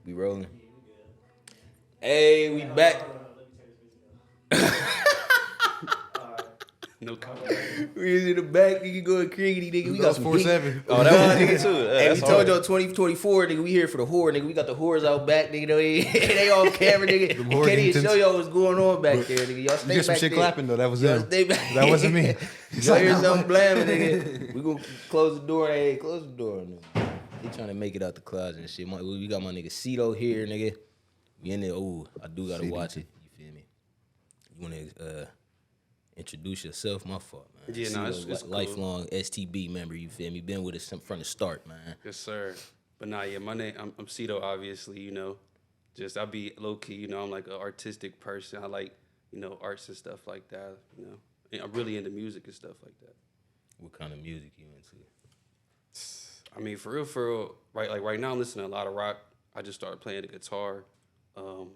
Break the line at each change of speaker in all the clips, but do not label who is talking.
We rolling. Hey, we back.
No comment.
We was in the back, nigga, going crickety, nigga. We got some
4-7.
Oh, that was nigga too.
Hey, we told y'all 2024, nigga. We here for the whore, nigga. We got the whores out back, nigga. They on camera, nigga. Can't even show y'all what's going on back there, nigga. Y'all stay
You get some
back
shit
there.
clapping though. That was
Y'all
him.
stay back.
That wasn't me.
Y'all hear something blamming, nigga. We gonna close the door. Hey, close the door, nigga. He trying to make it out the closet and shit. We got my nigga CEDO here, nigga. We in there. Ooh, I do gotta watch it. You feel me? You wanna introduce yourself? My fault, man.
Yeah, no, it's cool.
Lifelong STB member. You feel me? Been with us from the start, man.
Yes, sir. But nah, yeah, my name, I'm CEDO, obviously, you know. Just, I be low-key, you know, I'm like an artistic person. I like, you know, arts and stuff like that, you know. And I'm really into music and stuff like that.
What kind of music you into?
I mean, for real, right now I'm listening to a lot of rock. I just started playing the guitar.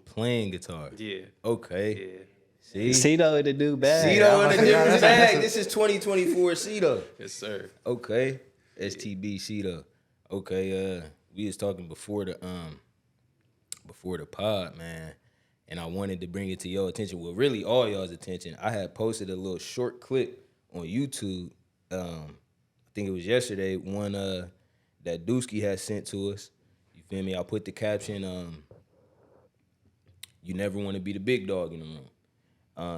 Playing guitar.
Yeah.
Okay.
Yeah.
See?
CEDO in the new bag.
CEDO in the different bag. This is 2024 CEDO.
Yes, sir.
Okay. STB CEDO. Okay, we was talking before the pod, man. And I wanted to bring it to your attention. Well, really all y'all's attention. I had posted a little short clip on YouTube. I think it was yesterday, one that Dusky had sent to us. You feel me? I put the caption, you never want to be the big dog in the room.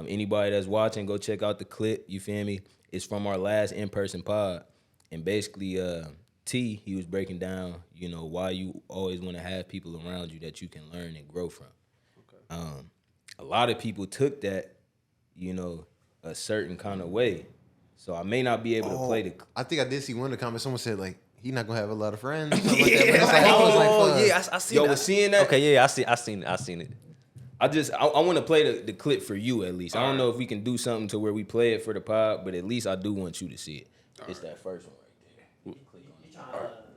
Anybody that's watching, go check out the clip. You feel me? It's from our last in-person pod. And basically, T, he was breaking down, you know, why you always want to have people around you that you can learn and grow from. Okay. A lot of people took that, you know, a certain kind of way. So I may not be able to play the...
I think I did see one of the comments. Someone said, like, he's not going to have a lot of friends. Or something like that. But it's like, I was like,
yeah, I seen
Yo,
that.
was seeing that?
Okay, yeah, I seen it.
I want to play the clip for you at least. I don't know if we can do something to where we play it for the pod, but at least I do want you to see it. It's that first one right there. Click on it.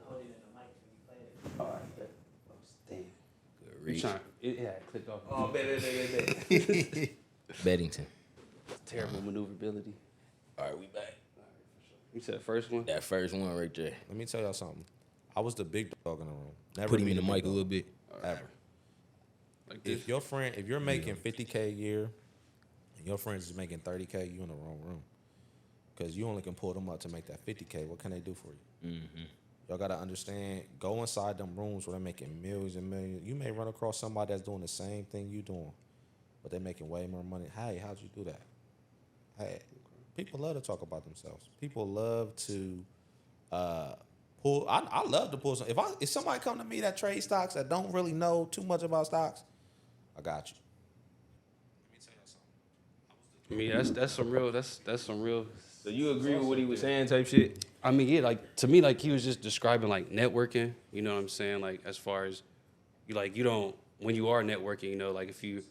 Hold it in the mic when you play it.
All right.
Good
You
reach.
trying, it clicked off.
Oh, bet.
Beddington.
Terrible maneuverability.
All right, we back.
You said first one?
That first one right there.
Let me tell y'all something. I was the big dog in the room. Never
Put him
be
in the
big
mic a
dog,
little bit.
Ever.
Like this?
If you're making $50K a year and your friends is making $30K, you in the wrong room. Because you only can pull them up to make that $50K. What can they do for you?
Mm-hmm.
Y'all got to understand, go inside them rooms where they're making millions and millions. You may run across somebody that's doing the same thing you doing, but they're making way more money. Hey, how'd you do that? Hey, people love to talk about themselves. People love to pull. I love to pull some. If somebody come to me that trade stocks that don't really know too much about stocks, I got you. Let me tell you something.
I mean, that's some real.
So you agree with what he was saying type shit?
I mean, yeah, like to me, like he was just describing like networking. You know what I'm saying? Like as far as you don't when you are networking, you know, like if you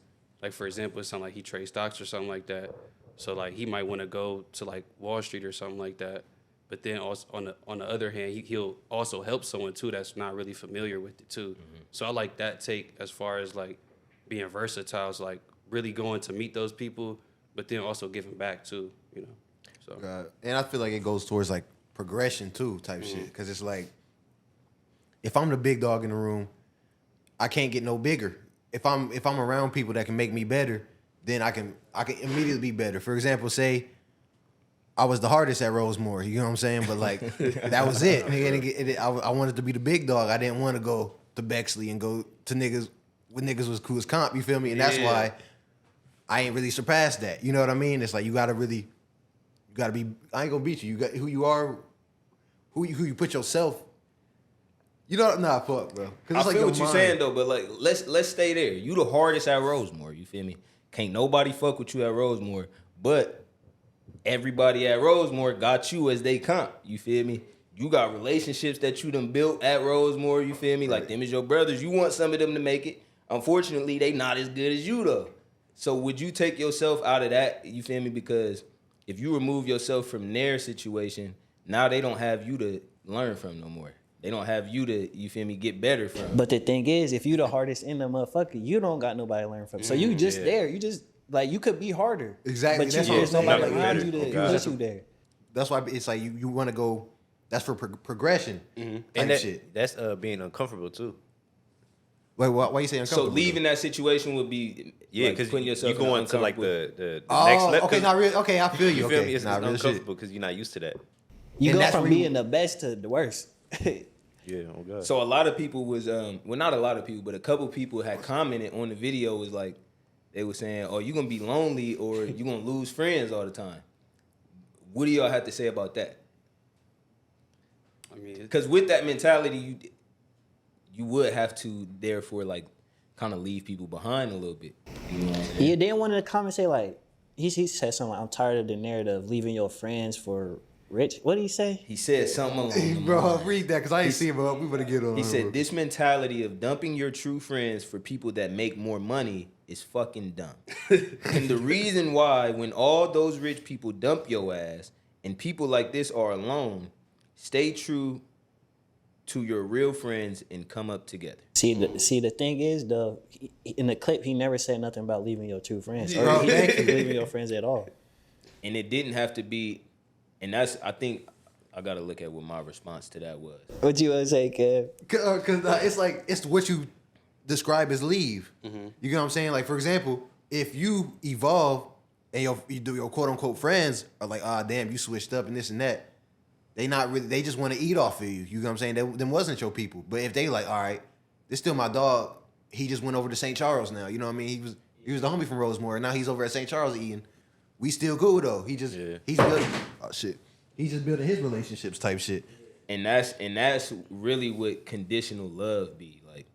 like for example, it sounds like he trades stocks or something like that. So like he might want to go to like Wall Street or something like that. But then also on the other hand, he'll also help someone too that's not really familiar with it too. Mm-hmm. So I like that take as far as like being versatile, is like really going to meet those people, but then also giving back too. You know. So.
and I feel like it goes towards like progression too, type shit. Because it's like, if I'm the big dog in the room, I can't get no bigger. If I'm around people that can make me better, then I can immediately be better. For example, say I was the hardest at Rosemore, you know what I'm saying? But like that was it. I wanted to be the big dog. I didn't want to go to Bexley and go to niggas when niggas was cool as comp. You feel me? And that's why I ain't really surpassed that. You know what I mean? It's like you gotta be. I ain't gonna beat you. You got who you are, who you put yourself. You know, nah, fuck, bro.
I feel what you're saying though, but like let's stay there. You the hardest at Rosemore. You feel me? Can't nobody fuck with you at Rosemore, but everybody at Rosemore got you as they comp. You feel me? You got relationships that you done built at Rosemore. You feel me? Like them is your brothers. You want some of them to make it. Unfortunately, they not as good as you though. So would you take yourself out of that? You feel me? Because if you remove yourself from their situation, now they don't have you to learn from no more. They don't have you to, you feel me, get better from.
But the thing is, if you the hardest in the motherfucker, you don't got nobody to learn from. So you just there. You just like you could be harder.
Exactly.
But
That's
there's
what I'm
nobody
saying.
around you to put you there.
That's why it's like you want to go. That's for progression.
And
Type
that,
shit.
that's being uncomfortable too.
Wait, why you saying
So
uncomfortable?
leaving that situation would be
Yeah,
like
because
putting yourself
you going
in
to like
uncomfortable-
the
Oh,
next level.
okay, not really. Okay, I feel you.
You
okay,
feel me? It's
nah, real shit.
uncomfortable because you're not used to that.
You
And
go
that's
from
where you-
being the best to the worst.
Yeah, oh god.
So a lot of people was well, not a lot of people, but a couple people had commented on the video was like they were saying, "Oh, you gonna be lonely or you gonna lose friends all the time." What do y'all have to say about that?
I mean,
Because with that mentality, you would have to therefore like kind of leave people behind a little bit. You know what I'm saying?
Yeah, then one of the comments say like he said something like, I'm tired of the narrative of leaving your friends for rich. What did he say?
He said something along the
Bro,
lines.
read that because I ain't see it, but we better get on.
He said this mentality of dumping your true friends for people that make more money is fucking dumb. And the reason why, when all those rich people dump your ass and people like this are alone, stay true to your real friends and come up together.
See, the thing is, in the clip, he never said nothing about leaving your true friends or
Bro, thank you.
leaving your friends at all.
And it didn't have to be, and that's, I think, I gotta look at what my response to that was.
What you want to say, Kev?
Because it's like, it's what you describe as leave.
Mm-hmm.
You get what I'm saying? Like, for example, if you evolve and you do your quote unquote friends are like, ah, damn, you switched up and this and that. They not really, they just want to eat off of you. You know what I'm saying? Them wasn't your people. But if they like, all right, this still my dog. He just went over to St. Charles now. You know what I mean? He was the homie from Rosemore, and now he's over at St. Charles eating. We still cool though. He's building. Oh shit. He's just building his relationships type shit.
And that's really what conditional love be. Like,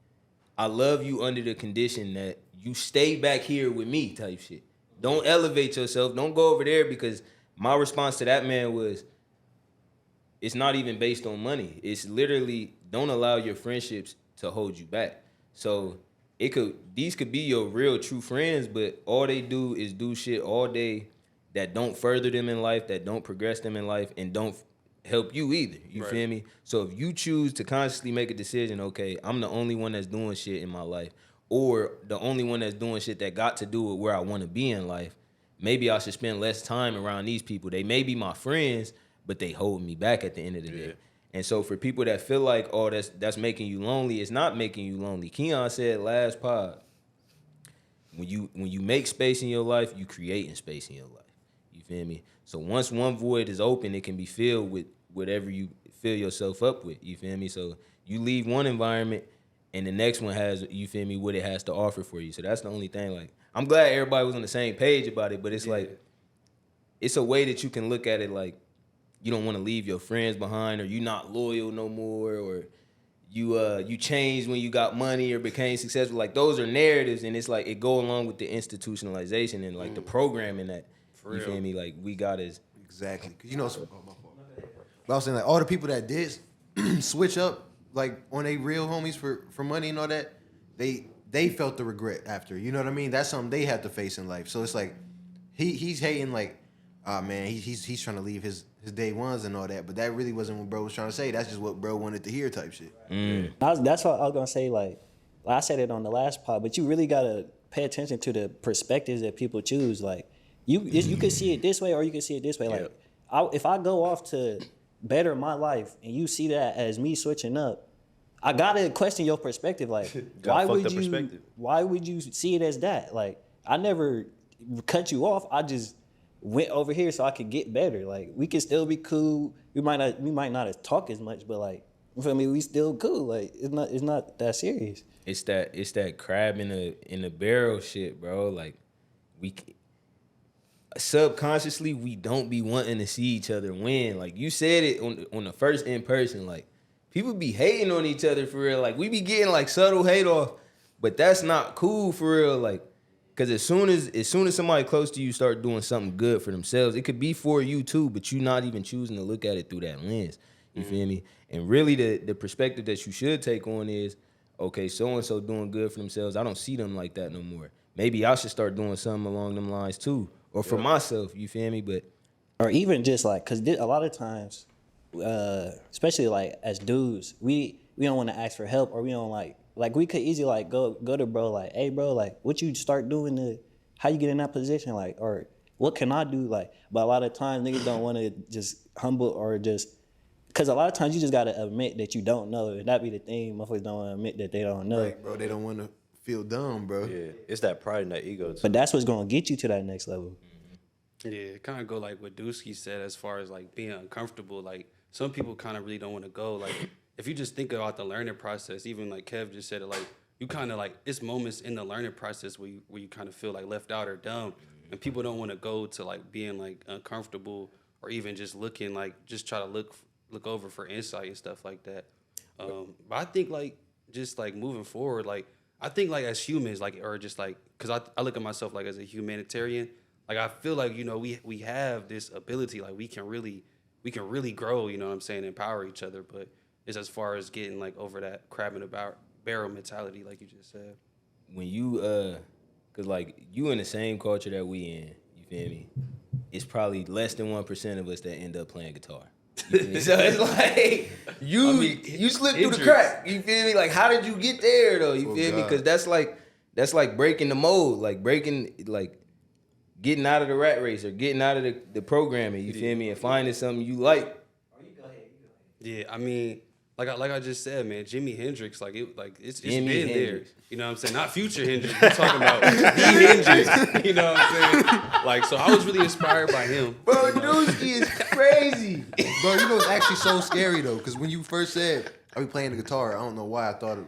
I love you under the condition that you stay back here with me type shit. Don't elevate yourself. Don't go over there, because my response to that man was, it's not even based on money. It's literally, don't allow your friendships to hold you back. So these could be your real true friends, but all they do is do shit all day that don't further them in life, that don't progress them in life, and don't help you either. You feel me? So if you choose to consciously make a decision, okay, I'm the only one that's doing shit in my life, or the only one that's doing shit that got to do with where I want to be in life, maybe I should spend less time around these people. They may be my friends, but they hold me back at the end of the day. And so for people that feel like, oh, that's making you lonely, it's not making you lonely. Keon said last pod, when you make space in your life, you creating space in your life. You feel me? So once one void is open, it can be filled with whatever you fill yourself up with. You feel me? So you leave one environment and the next one has, you feel me, what it has to offer for you. So that's the only thing. Like, I'm glad everybody was on the same page about it, but it's like, it's a way that you can look at it like, you don't want to leave your friends behind, or you not loyal no more, or you changed when you got money or became successful. Like, those are narratives, and it's like it go along with the institutionalization and like the programming that you feel me, like we got as
Exactly. Because you know, but I was saying like all the people that did switch up like on they real homies for money and all that, they felt the regret after. You know what I mean? That's something they have to face in life. So it's like he's hating like, oh man, he's trying to leave his day ones and all that, but that really wasn't what bro was trying to say. That's just what bro wanted to hear type shit.
That's what I was gonna say. Like I said it on the last pod, but you really gotta pay attention to the perspectives that people choose. Like you could see it this way, or you could see it this way. Like if I go off to better my life, and you see that as me switching up, I gotta question your perspective. Like why would you see it as that? Like I never cut you off. I just went over here so I could get better. Like we can still be cool. We might not talk as much, but like you feel me, we still cool. Like it's not that serious.
It's that crab in the barrel shit, bro. Like we subconsciously we don't be wanting to see each other win. Like you said it on the first in person. Like people be hating on each other for real. Like we be getting like subtle hate off, but that's not cool for real. Like, cause as soon as somebody close to you start doing something good for themselves, it could be for you too, but you not even choosing to look at it through that lens. You feel me? And really the perspective that you should take on is, okay, so-and-so doing good for themselves. I don't see them like that no more. Maybe I should start doing something along them lines too. Or for myself, you feel me? But
Or even just like, cause a lot of times, especially like as dudes, we don't want to ask for help, or we don't like we could easily like go to bro like, hey bro, like what you start doing to how you get in that position, like, or what can I do, like. But a lot of times niggas don't want to just humble or just Because a lot of times you just gotta admit that you don't know, and that be the thing. Motherfuckers don't want to admit that they don't know.
Right, bro. They don't want to feel dumb, bro.
Yeah, it's that pride and that ego too.
But that's what's gonna get you to that next level.
Yeah, kind of go like what Dusky said as far as like being uncomfortable. Like some people kind of really don't want to go. Like if you just think about the learning process, even like Kev just said it, like you kind of like it's moments in the learning process where you kind of feel like left out or dumb, and people don't want to go to like being like uncomfortable or even just looking like just try to look over for insight and stuff like that. But I think like just like moving forward, like I think like as humans, like or just like because I look at myself like as a humanitarian. Like I feel like we have this ability, like we can really grow, you know what I'm saying, empower each other. But it's as far as getting like over that crab in a barrel mentality, like you just said.
When you cause like you in the same culture that we in, you feel me? It's probably less than 1% of us that end up playing guitar. You feel me? So it's like you slip through the crack. You feel me? Like how did you get there though? You feel me? Because that's like breaking the mold, like getting out of the rat race or getting out of the programming, you feel me, and finding something you like.
Yeah, I mean, like I just said, man, Jimi Hendrix, it's
Jimi
been
Hendrix.
there. You know what I'm saying? Not future Hendrix. We're talking about the Hendrix. You know what I'm saying? Like, so I was really inspired by him.
Bro, Dusky is crazy.
Bro, you know it's actually so scary though, because when you first said I be playing the guitar, I don't know why I thought of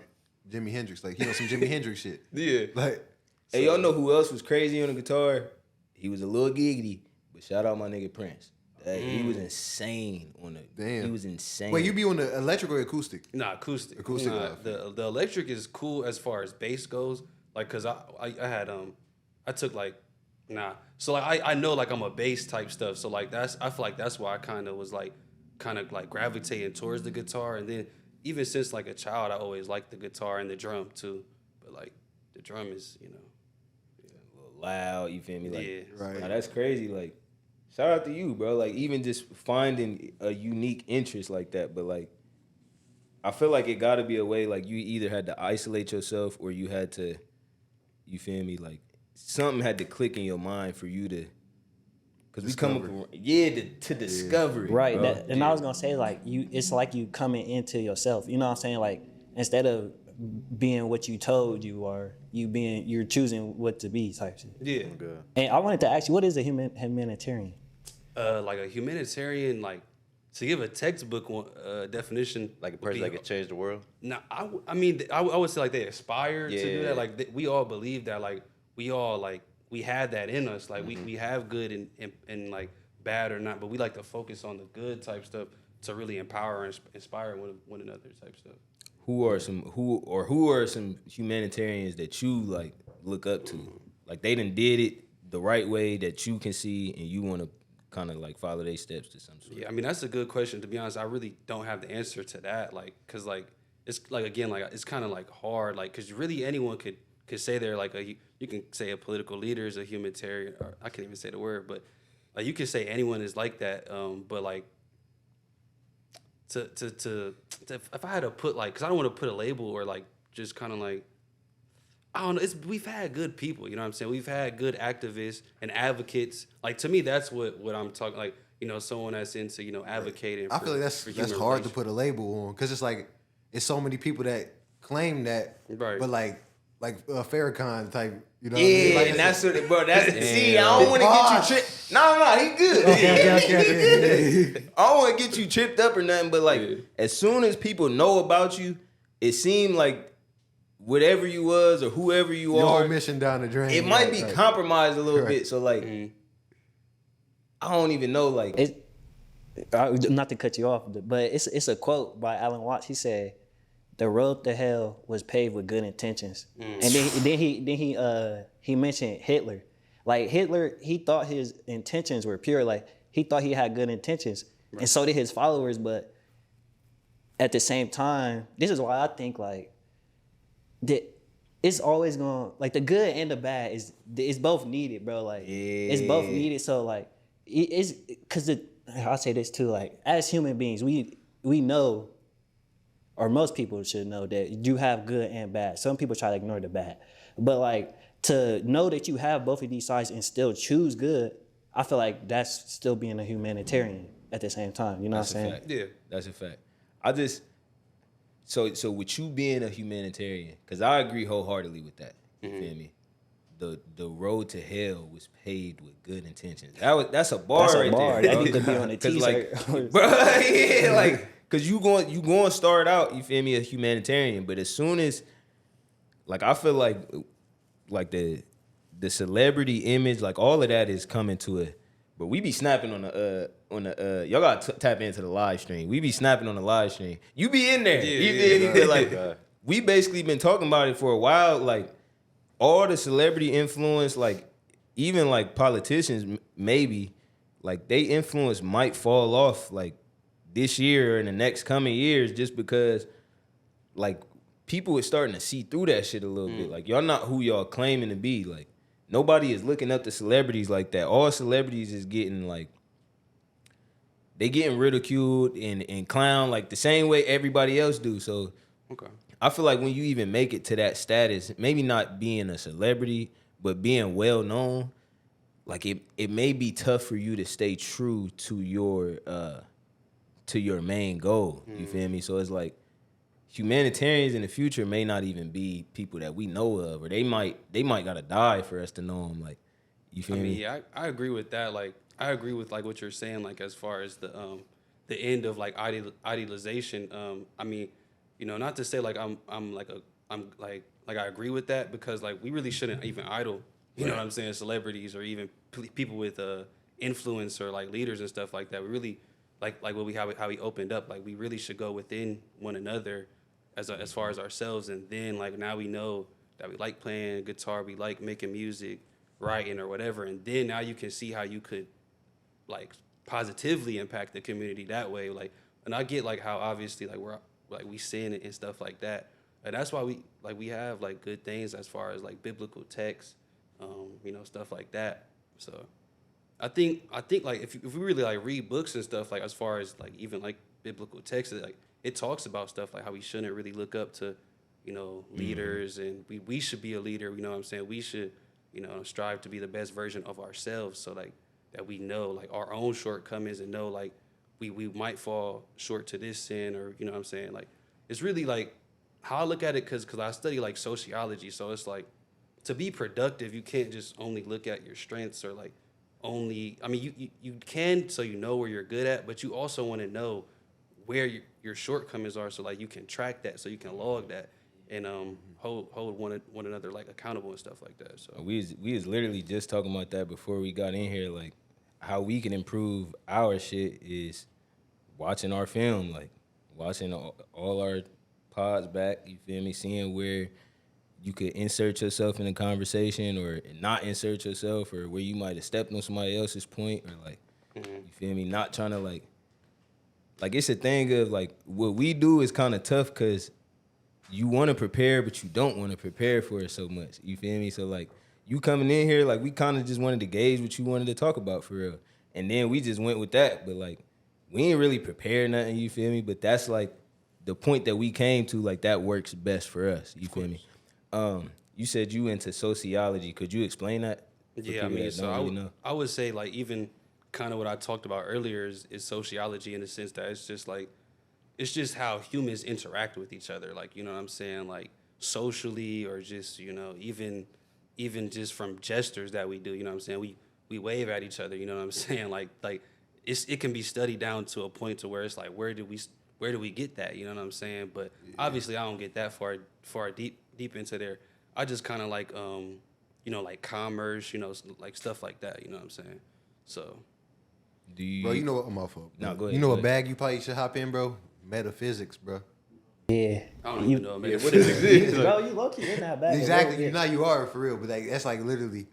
Jimi Hendrix, like some Jimi Hendrix shit.
Yeah.
Like,
Hey, y'all know who else was crazy on the guitar? He was a little giggity, but shout out my nigga Prince. He was insane on the.
Damn.
He was insane.
wait, you be on the electric or acoustic?
Nah, acoustic.
Acoustic,
Nah,
okay.
the electric is cool as far as bass goes. Like, cause I had I took like so like I know like I'm a bass type stuff. So like I feel like that's why I kind of gravitating towards the guitar. And then even since like a child, I always liked the guitar and the drum too. But like the drum is
a little loud, you feel me? Like,
Yeah.
Right.
Nah, that's crazy. Like, shout out to you, bro. Like, even just finding a unique interest like that. But like, I feel like it got to be a way. Like, you either had to isolate yourself or you had to, you feel me? Like, something had to click in your mind for you to. Because we come up, to discover it.
Right.
Bro.
And I was gonna say like it's like you coming into yourself. You know what I'm saying? Like instead of being what you told you are, you're choosing what to be type shit.
yeah.
Good.
And I wanted to ask you, what is a humanitarian?
Like a humanitarian, like to give a textbook definition,
Like a person that could change the world.
No, I mean, I would say like they aspire to do
Yeah.
that. Like we all believe that. Like we all like we have that in us. Like we have good and like bad or not, but we like to focus on the good type stuff to really empower and inspire one another type stuff.
Who are some humanitarians that you like look up to? Like they done did it the right way that you can see, and you want to kind of like follow their steps to some sort.
Yeah, I mean that's a good question. To be honest, I really don't have the answer to that. Like, cause like it's like again like it's kind of like hard. Like, cause really anyone could say they're like you can say a political leader is a humanitarian, or I can't even say the word, but like you can say anyone is like that. But like to if I had to put like, cause I don't want to put a label or like just kind of like. I don't know. We've had good people, you know what I'm saying? We've had good activists and advocates. Like to me, that's what I'm talking. Like someone that's into advocating.
I feel like that's
human
hard to
relations.
put a label on, because it's like it's so many people that claim that,
Right.
but like Farrakhan type, you know?
Yeah,
what I mean? Like,
and that's what, bro. That's see. I
Damn.
don't want to get you tripped. No, he good.
okay.
I don't want to get you tripped up or nothing. But like, as soon as people know about you, it seemed like whatever you was or whoever you
Your
are,
whole mission down the drain.
it might be
Right.
compromised a little
Right.
bit. So like, I don't even know. Like,
Not to cut you off, but it's a quote by Alan Watts. He said, "The road to hell was paved with good intentions." And then he mentioned Hitler. Like Hitler, he thought his intentions were pure. Like he thought he had good intentions, and so did his followers. But at the same time, this is why I think like that it's always going like the good and the bad is both needed, bro. Like it's both needed. So like it's because I'll say this too. Like as human beings, we know, or most people should know that you have good and bad. Some people try to ignore the bad, but like to know that you have both of these sides and still choose good, I feel like that's still being a humanitarian. at the same time. You know
That's
what I'm
a
saying?
fact.
Yeah.
That's a fact. I just so with you being a humanitarian, because I agree wholeheartedly with that. You feel me? The road to hell was paved with good intentions. That's a bar
That's a
right
bar.
there.
That
bro.
need to be on a
'Cause,
t-shirt.
like, bro, yeah, like, cause you going to start out, you feel me, a humanitarian, but as soon as, like, I feel like the celebrity image, like all of that is coming to it. But we be snapping on the y'all gotta tap into the live stream. We be snapping on the live stream. You be in there.
Yeah,
you
yeah,
feel me? But, like, we basically been talking about it for a while. Like all the celebrity influence, like even like politicians, maybe like they influence might fall off like this year or in the next coming years, just because like people is starting to see through that shit a little bit. Like y'all not who y'all claiming to be. Like nobody is looking up to celebrities like that. All celebrities is getting like they getting ridiculed and clowned like the same way everybody else do. So
Okay.
I feel like when you even make it to that status, maybe not being a celebrity, but being well known, like it may be tough for you to stay true to your main goal. You feel me? So it's like humanitarians in the future may not even be people that we know of, or they might gotta die for us to know them. Like, you feel
I mean,
me?
yeah, I agree with that. Like, I agree with like what you're saying. Like, as far as the end of like idealization. I mean, you know, not to say like I'm like I agree with that, because like we really shouldn't even idol. You know what I'm saying? Celebrities or even people with influence or like leaders and stuff like that. We really like what how we opened up. Like, we really should go within one another as far as ourselves, and then like now we know that we like playing guitar, we like making music, writing or whatever, and then now you can see how you could like positively impact the community that way. Like, and I get like how obviously like we sin and stuff like that, and that's why we have like good things as far as like biblical texts, you know, stuff like that. So I think like if we really like read books and stuff, like as far as like even like biblical texts, like it talks about stuff like how we shouldn't really look up to, you know, leaders, and we should be a leader. You know what I'm saying? We should, you know, strive to be the best version of ourselves, so like that we know like our own shortcomings, and know like we might fall short to this sin, or you know what I'm saying? Like, it's really like how I look at it, because I study like sociology, so it's like to be productive, you can't just only look at your strengths, or like only, I mean, you can, so you know where you're good at, but you also want to know where your shortcomings are, so like you can track that, so you can log that, and hold one another like accountable and stuff like that. So
We was literally just talking about that before we got in here. Like, how we can improve our shit is watching our film, like watching all our pods back. You feel me? Seeing where you could insert yourself in a conversation or not insert yourself, or where you might have stepped on somebody else's point, or like, you feel me? Not trying to like it's a thing of like what we do is kind of tough because you want to prepare, but you don't want to prepare for it so much. You feel me? So like you coming in here, like we kind of just wanted to gauge what you wanted to talk about for real, and then we just went with that. But like we ain't really prepared nothing. You feel me? But that's like the point that we came to. Like that works best for us. You feel me? You said you into sociology. Could you explain that? For
yeah, I
people
mean,
that
so
don't really know?
I would say like even kind of what I talked about earlier is sociology, in the sense that it's just how humans interact with each other. Like, you know what I'm saying? Like socially, or just, you know, even just from gestures that we do, you know what I'm saying? We wave at each other, you know what I'm saying? Like it can be studied down to a point to where it's like, where do we get that? You know what I'm saying? But obviously I don't get that far deep into there. I just kind of like, you know, like commerce, you know, like stuff like that, you know what I'm saying? So
Do you?
Bro, you know what? I'm off of.
No, go ahead,
You know
go
what
ahead.
bag you probably should hop in, bro? Metaphysics, bro.
Yeah.
I don't even know, man.
What is it?
Bro, you low key in that bag.
Exactly.
Bro,
You know you are for real, but like, that's like literally,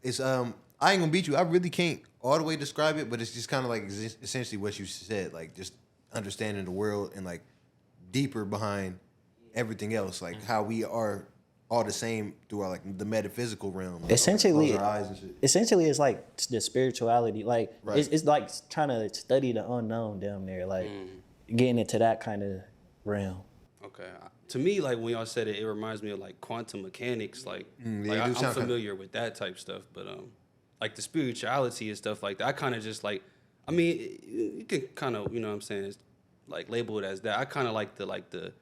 it's I ain't gonna beat you. I really can't all the way describe it, but it's just kind of like essentially what you said, like just understanding the world and like deeper behind everything else, like how we are all the same through our, like the metaphysical realm. Like,
Essentially,
close our eyes and shit.
essentially, it's like the spirituality. Like
Right.
it's like trying to study the unknown down there. Like getting into that kind of realm.
Okay. To me, like when y'all said it, it reminds me of like quantum mechanics. Like,
yeah,
like
you do
I'm
sound
familiar with that type stuff, but like the spirituality and stuff like that, I kind of just like I mean, you can kind of, you know what I'm saying, it's like label it as that. I kind of like the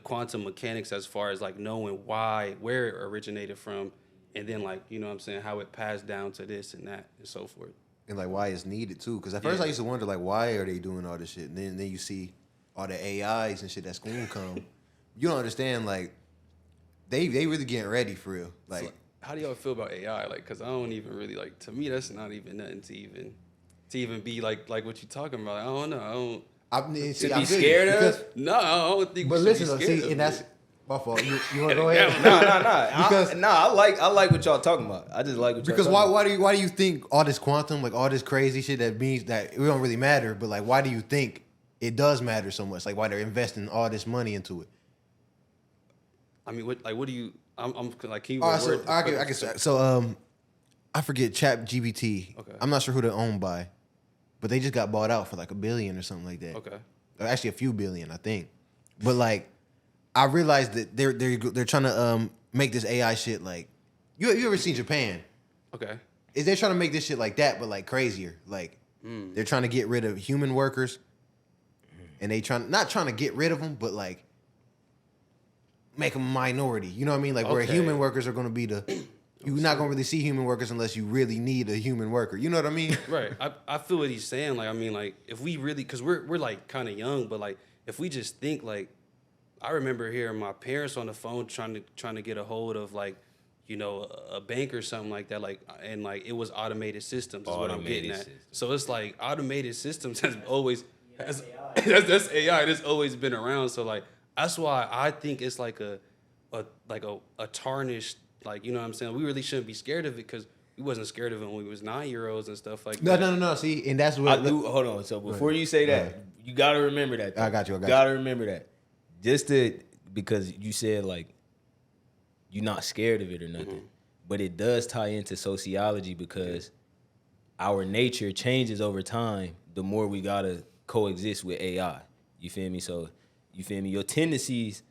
quantum mechanics as far as like knowing where it originated from, and then like, you know what I'm saying, how it passed down to this and that and so forth.
And like why it's needed too. Because at first
Yeah.
I used to wonder like why are they doing all this shit, and then you see all the AIs and shit that's gonna come. You don't understand like they really getting ready for real. Like
So, how do y'all feel about AI? Like, cause I don't even really like. To me, that's not even nothing to even be like what you talking about. I don't know. I don't.
I'm
To be scared of?
No, I don't think.
But
we
listen,
should be
though,
scared
see,
of
and
it.
that's my fault. You want to go ahead?
Nah.
Because-
I like what y'all talking about. I just like what y'all
Because
talking about.
why do you think all this quantum, like all this crazy shit that means that it don't really matter, but like why do you think it does matter so much? Like why they're investing all this money into it?
I mean, what do you? I'm like, can you?
All right, so
reword the
I
question?
can so I forget ChatGPT.
Okay.
I'm not sure who they're owned by, but they just got bought out for like $1 billion or something like that.
Okay.
Or actually a few billion, I think. But like, I realized that they're trying to make this AI shit like you ever seen Japan?
Okay.
Is they're trying to make this shit like that, but like crazier. Like they're trying to get rid of human workers, and they not trying to get rid of them, but like make them a minority. You know what I mean? Like where
Okay.
human workers are going to be you're not going to really see human workers unless you really need a human worker. You know what I mean?
Right. I feel what he's saying. Like, I mean, like, if we really, because we're like kind of young, but like, if we just think like, I remember hearing my parents on the phone trying to get a hold of like, you know, a bank or something like that, like, and like it was automated systems is what I'm getting at.
Automated systems.
So it's like automated systems has always that's AI. That's always been around. So like that's why I think it's like a tarnished, like, you know what I'm saying. We really shouldn't be scared of it because we wasn't scared of it when we was 9-year-olds and stuff like that.
No. See, and that's
I
what
do. Hold on. So before you say that, you gotta remember that. though.
I got you.
Gotta remember that. Because you said like you're not scared of it or nothing, but it does tie into sociology because our nature changes over time. The more we gotta coexist with AI, you feel me? So you feel me? Your tendencies,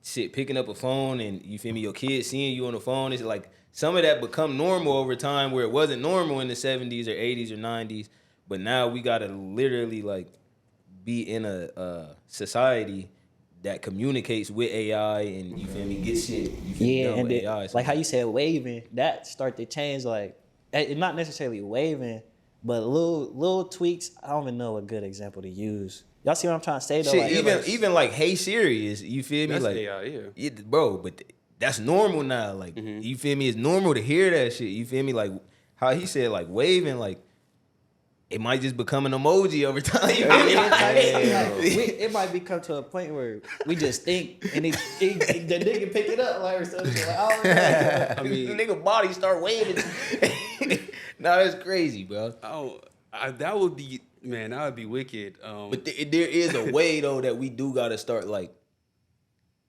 shit, picking up a phone and you feel me? Your kids seeing you on the phone, it's like some of that become normal over time where it wasn't normal in the 70s or 80s or 90s, but now we gotta literally like be in a society that communicates with AI and you feel me, get shit. You feel me,
Yeah,
done
and
with
then,
AI.
like how you said waving, that start to change. Like, it's not necessarily waving, but little tweaks. I don't even know a good example to use. Y'all see what I'm trying to say though?
Shit,
Like,
even like Hey Siri is, you feel me?
That's
Like
AI, yeah.
bro, but that's normal now. Like you feel me? It's normal to hear that shit. You feel me? Like how he said, like waving, like it might just become an emoji over time. You feel me?
it might become to a point where we just think and the nigga pick it up like or something. Like, I don't know.
I mean,
the nigga body start waving. Nah, that's crazy, bro.
that would be, man, that would be wicked.
But there is a way though that we do gotta start like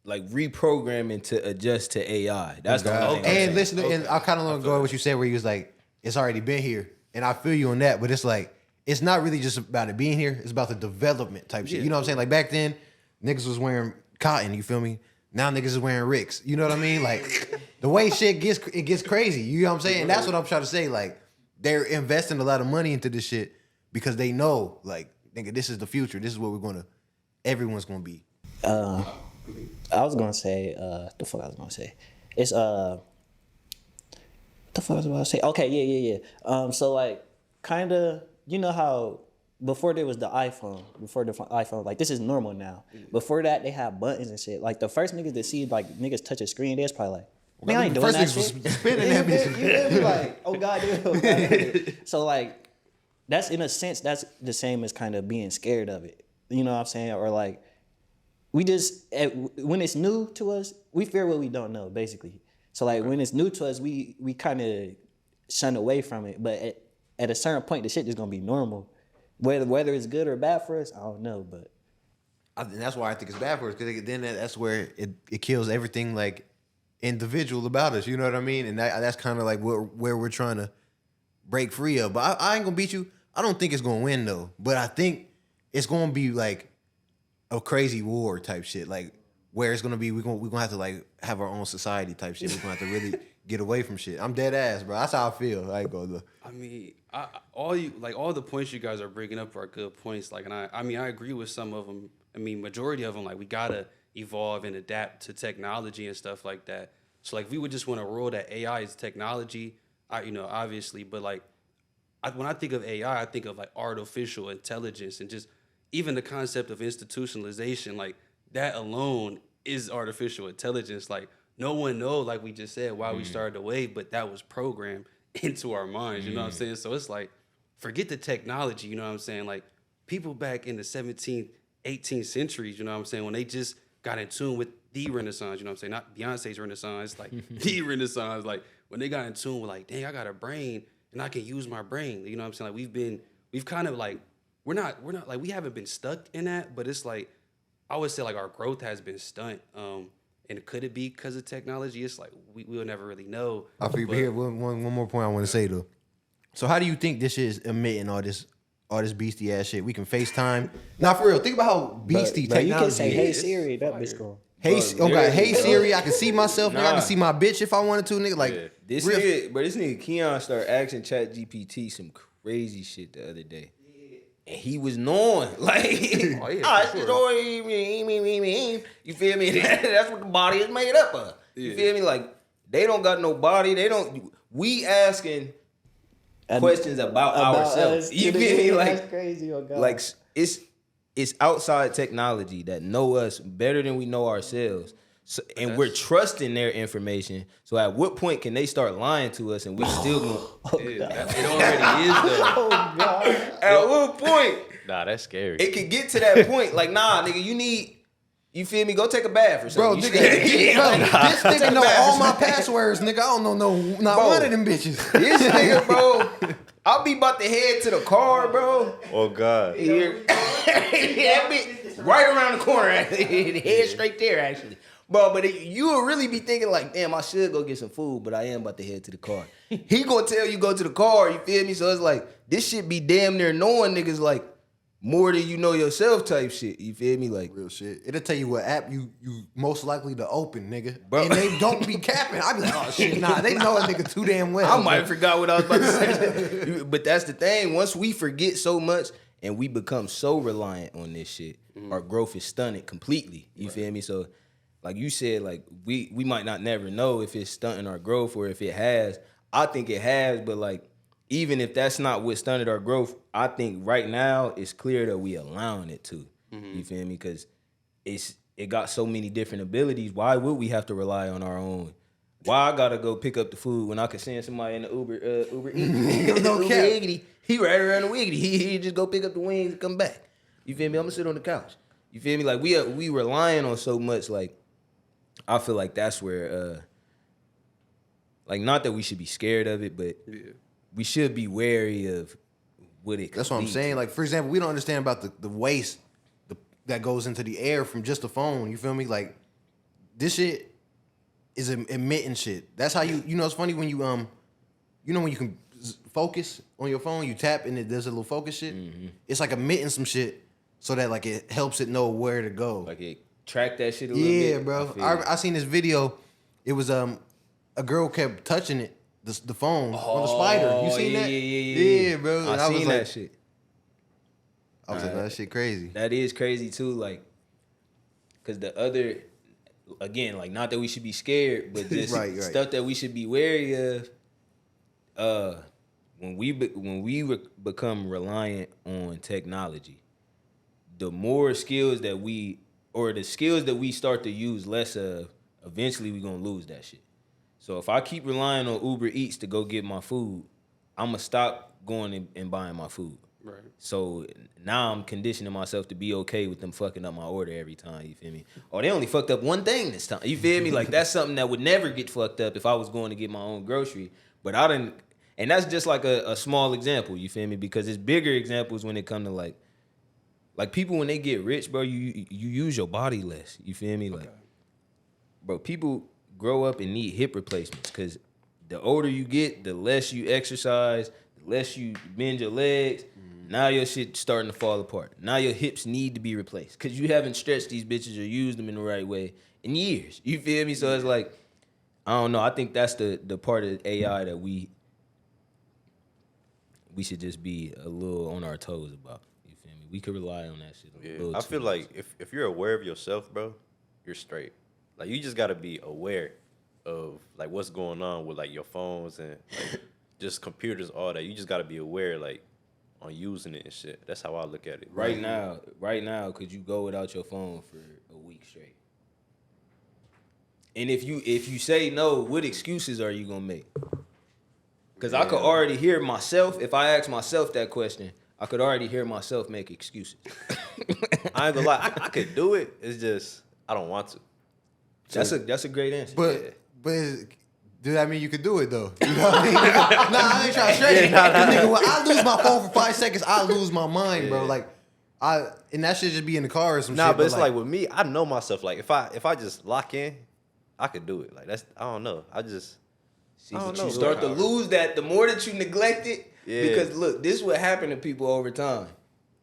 reprogramming to adjust to AI. That's the only thing. I'm
And
saying.
listen, and I kind of want to go over what you said where you was like, it's already been here. And I feel you on that, but it's like, it's not really just about it being here. It's about the development type shit.
Yeah.
You know what I'm saying? Like back then, niggas was wearing cotton, you feel me? Now niggas is wearing Ricks. You know what I mean? Like the way shit gets crazy. You know what I'm saying? And that's what I'm trying to say. Like they're investing a lot of money into this shit because they know, like, nigga, this is the future. This is what everyone's gonna be.
I was gonna say, the fuck I was gonna say. It's what the fuck I was about to say. Okay, yeah. So like, kind of, you know how before there was the iPhone, like this is normal now. Before that, they had buttons and shit. Like the first niggas that see like niggas touch a screen, they's probably like, man, I ain't doing
First
that
niggas was
shit.
spinning that bitch.
You feel me? Like, oh god, dude. So like, that's in a sense that's the same as kind of being scared of it. You know what I'm saying? Or like, we just when it's new to us, we fear what we don't know, basically. So like when it's new to us, we kind of shun away from it. But at a certain point, the shit just gonna be normal. Whether it's good or bad for us, I don't know. But
And that's why I think it's bad for us because then that's where it kills everything like individual about us. You know what I mean? And that's kind of like where we're trying to break free of. But I ain't gonna beat you. I don't think it's gonna win though. But I think it's gonna be like a crazy war type shit. Like where it's gonna be we're gonna have to like have our own society type shit. We're gonna have to really get away from shit. I'm dead ass, bro. That's how I feel. I ain't gonna look.
I mean, all the points you guys are bringing up are good points. Like, and I mean, I agree with some of them. I mean, majority of them, like, we gotta evolve and adapt to technology and stuff like that. So, like, we would just want to rule that AI is technology, obviously. But like, when I think of AI, I think of like artificial intelligence and just even the concept of institutionalization. Like, that alone is artificial intelligence. Like, no one knows, like we just said, why we started the wave, but that was programmed into our minds, you know what I'm saying? So it's like, forget the technology, you know what I'm saying? Like, people back in the 17th, 18th centuries, you know what I'm saying, when they just got in tune with the Renaissance, you know what I'm saying? Not Beyonce's Renaissance, like the Renaissance. Like, when they got in tune with, like, dang, I got a brain and I can use my brain, you know what I'm saying? Like, we've kind of like, we're not like, we haven't been stuck in that, but it's like, I would say like our growth has been stunt. And could it be because of technology? It's like we'll never really know.
I feel here one more point I want to say though. So how do you think this shit is emitting all this beastie ass shit? We can FaceTime. Nah, for real. Think about how beastie
But you
technology
can say, "Hey
is.
Siri," that bitch going.
Hey, hey
bro.
Siri, I can see myself. Nigga, I
Nah.
can see my bitch if I wanted to, nigga. Like
This
real-
nigga Keon started asking ChatGPT some crazy shit the other day. And he was knowing, like, you feel me? That's what the body is made up of. You feel me? Like, they don't got no body. We asking questions about ourselves.
us
You
to
feel me?
the-
Like,
that's crazy, oh God.
like it's outside technology that know us better than we know ourselves. So, and we're trusting their information. So at what point can they start lying to us and we still going?
It already is though.
Oh God.
At what point
Nah, that's scary.
it could get to that point? Like, nah, nigga, you feel me? Go take a bath or
Bro,
something.
nigga, this
Take
nigga
a
know
bath
all
or
my
something.
passwords, nigga. I don't know not
Bro.
one of them bitches.
This nigga, bro, I'll be about to head to the car, bro.
Oh God.
Here. That bitch right around the corner, actually. Head straight there, actually. Bro, but you will really be thinking like, damn, I should go get some food, but I am about to head to the car. He gonna tell you go to the car, you feel me? So it's like, this shit be damn near knowing niggas like more than you know yourself type shit. You feel me? Like,
Real shit. It'll tell you what app you most likely to open, nigga.
Bro.
And they don't be capping. I be like, oh shit, nah, they know a nigga too damn well.
I might have forgot what I was about to say. But that's the thing. Once we forget so much and we become so reliant on this shit, our growth is stunted completely. You feel me? So, like you said, like we might not never know if it's stunting our growth or if it has. I think it has, but like even if that's not what stunted our growth, I think right now it's clear that we allowing it to. You feel me? Because it got so many different abilities. Why would we have to rely on our own? Why I gotta go pick up the food when I could send somebody in the Uber Eats?
No
Uber
cap.
Eggity. He right around the wiggity. He just go pick up the wings and come back. You feel me? I'm gonna sit on the couch. You feel me? Like we relying on so much. Like I feel like that's where like not that we should be scared of it, but we should be wary of what it.
That's
could
what I'm
lead
saying.
to.
Like, for example, we don't understand about the waste that goes into the air from just the phone. You feel me? Like, this shit is emitting shit. That's how you know, it's funny when you when you can focus on your phone, you tap and it does a little focus shit. It's like emitting some shit so that like it helps it know where to go.
Like it track that shit a little bit.
Yeah, bro.
feel
I seen this video. It was a girl kept touching it, the phone on the spider. You seen that?
Yeah,
bro. And
I
was
seen
like,
that shit.
I was like, that shit crazy.
That is crazy too, like, cause the other, again, like, not that we should be scared, but just
Right.
stuff that we should be wary of. When we become reliant on technology, the more skills that we start to use less of, eventually we gonna lose that shit. So if I keep relying on Uber Eats to go get my food, I'm gonna stop going and buying my food.
Right.
So now I'm conditioning myself to be okay with them fucking up my order every time, you feel me? Or they only fucked up one thing this time, you feel me? Like that's something that would never get fucked up if I was going to get my own grocery. But I didn't, and that's just like a small example, you feel me? Because it's bigger examples when it come to like people when they get rich, bro, you use your body less, you feel me? Like, bro, people grow up and need hip replacements because the older you get, the less you exercise, the less you bend your legs. Now your shit starting to fall apart. Now your hips need to be replaced because you haven't stretched these bitches or used them in the right way in years. You feel me? So it's like, I don't know. I think that's the part of AI that we should just be a little on our toes about. You feel me? We could rely on that shit.
Yeah, I feel like if you're aware of yourself, bro, you're straight. Like you just gotta be aware of like what's going on with like your phones and like just computers, all that. You just gotta be aware, like on using it and shit. That's how I look at it.
Right now, could you go without your phone for a week straight? And if you say no, what excuses are you gonna make? Because I could already hear myself. If I ask myself that question, I could already hear myself make excuses.
I ain't gonna lie, I could do it. It's just I don't want to.
That's a great answer.
But do that mean you could do it though? You know what I mean? Nah, I ain't trying to straight it. Nigga, when I lose my phone for 5 seconds, I lose my mind, bro. Like and that shit just be in the car or some shit.
Nah, but it's like with me, I know myself. Like if I just lock in, I could do it. Like that's I don't know. I just I don't know.
You start to lose that the more that you neglect it.
Yeah.
Because look, this is what happened to people over time.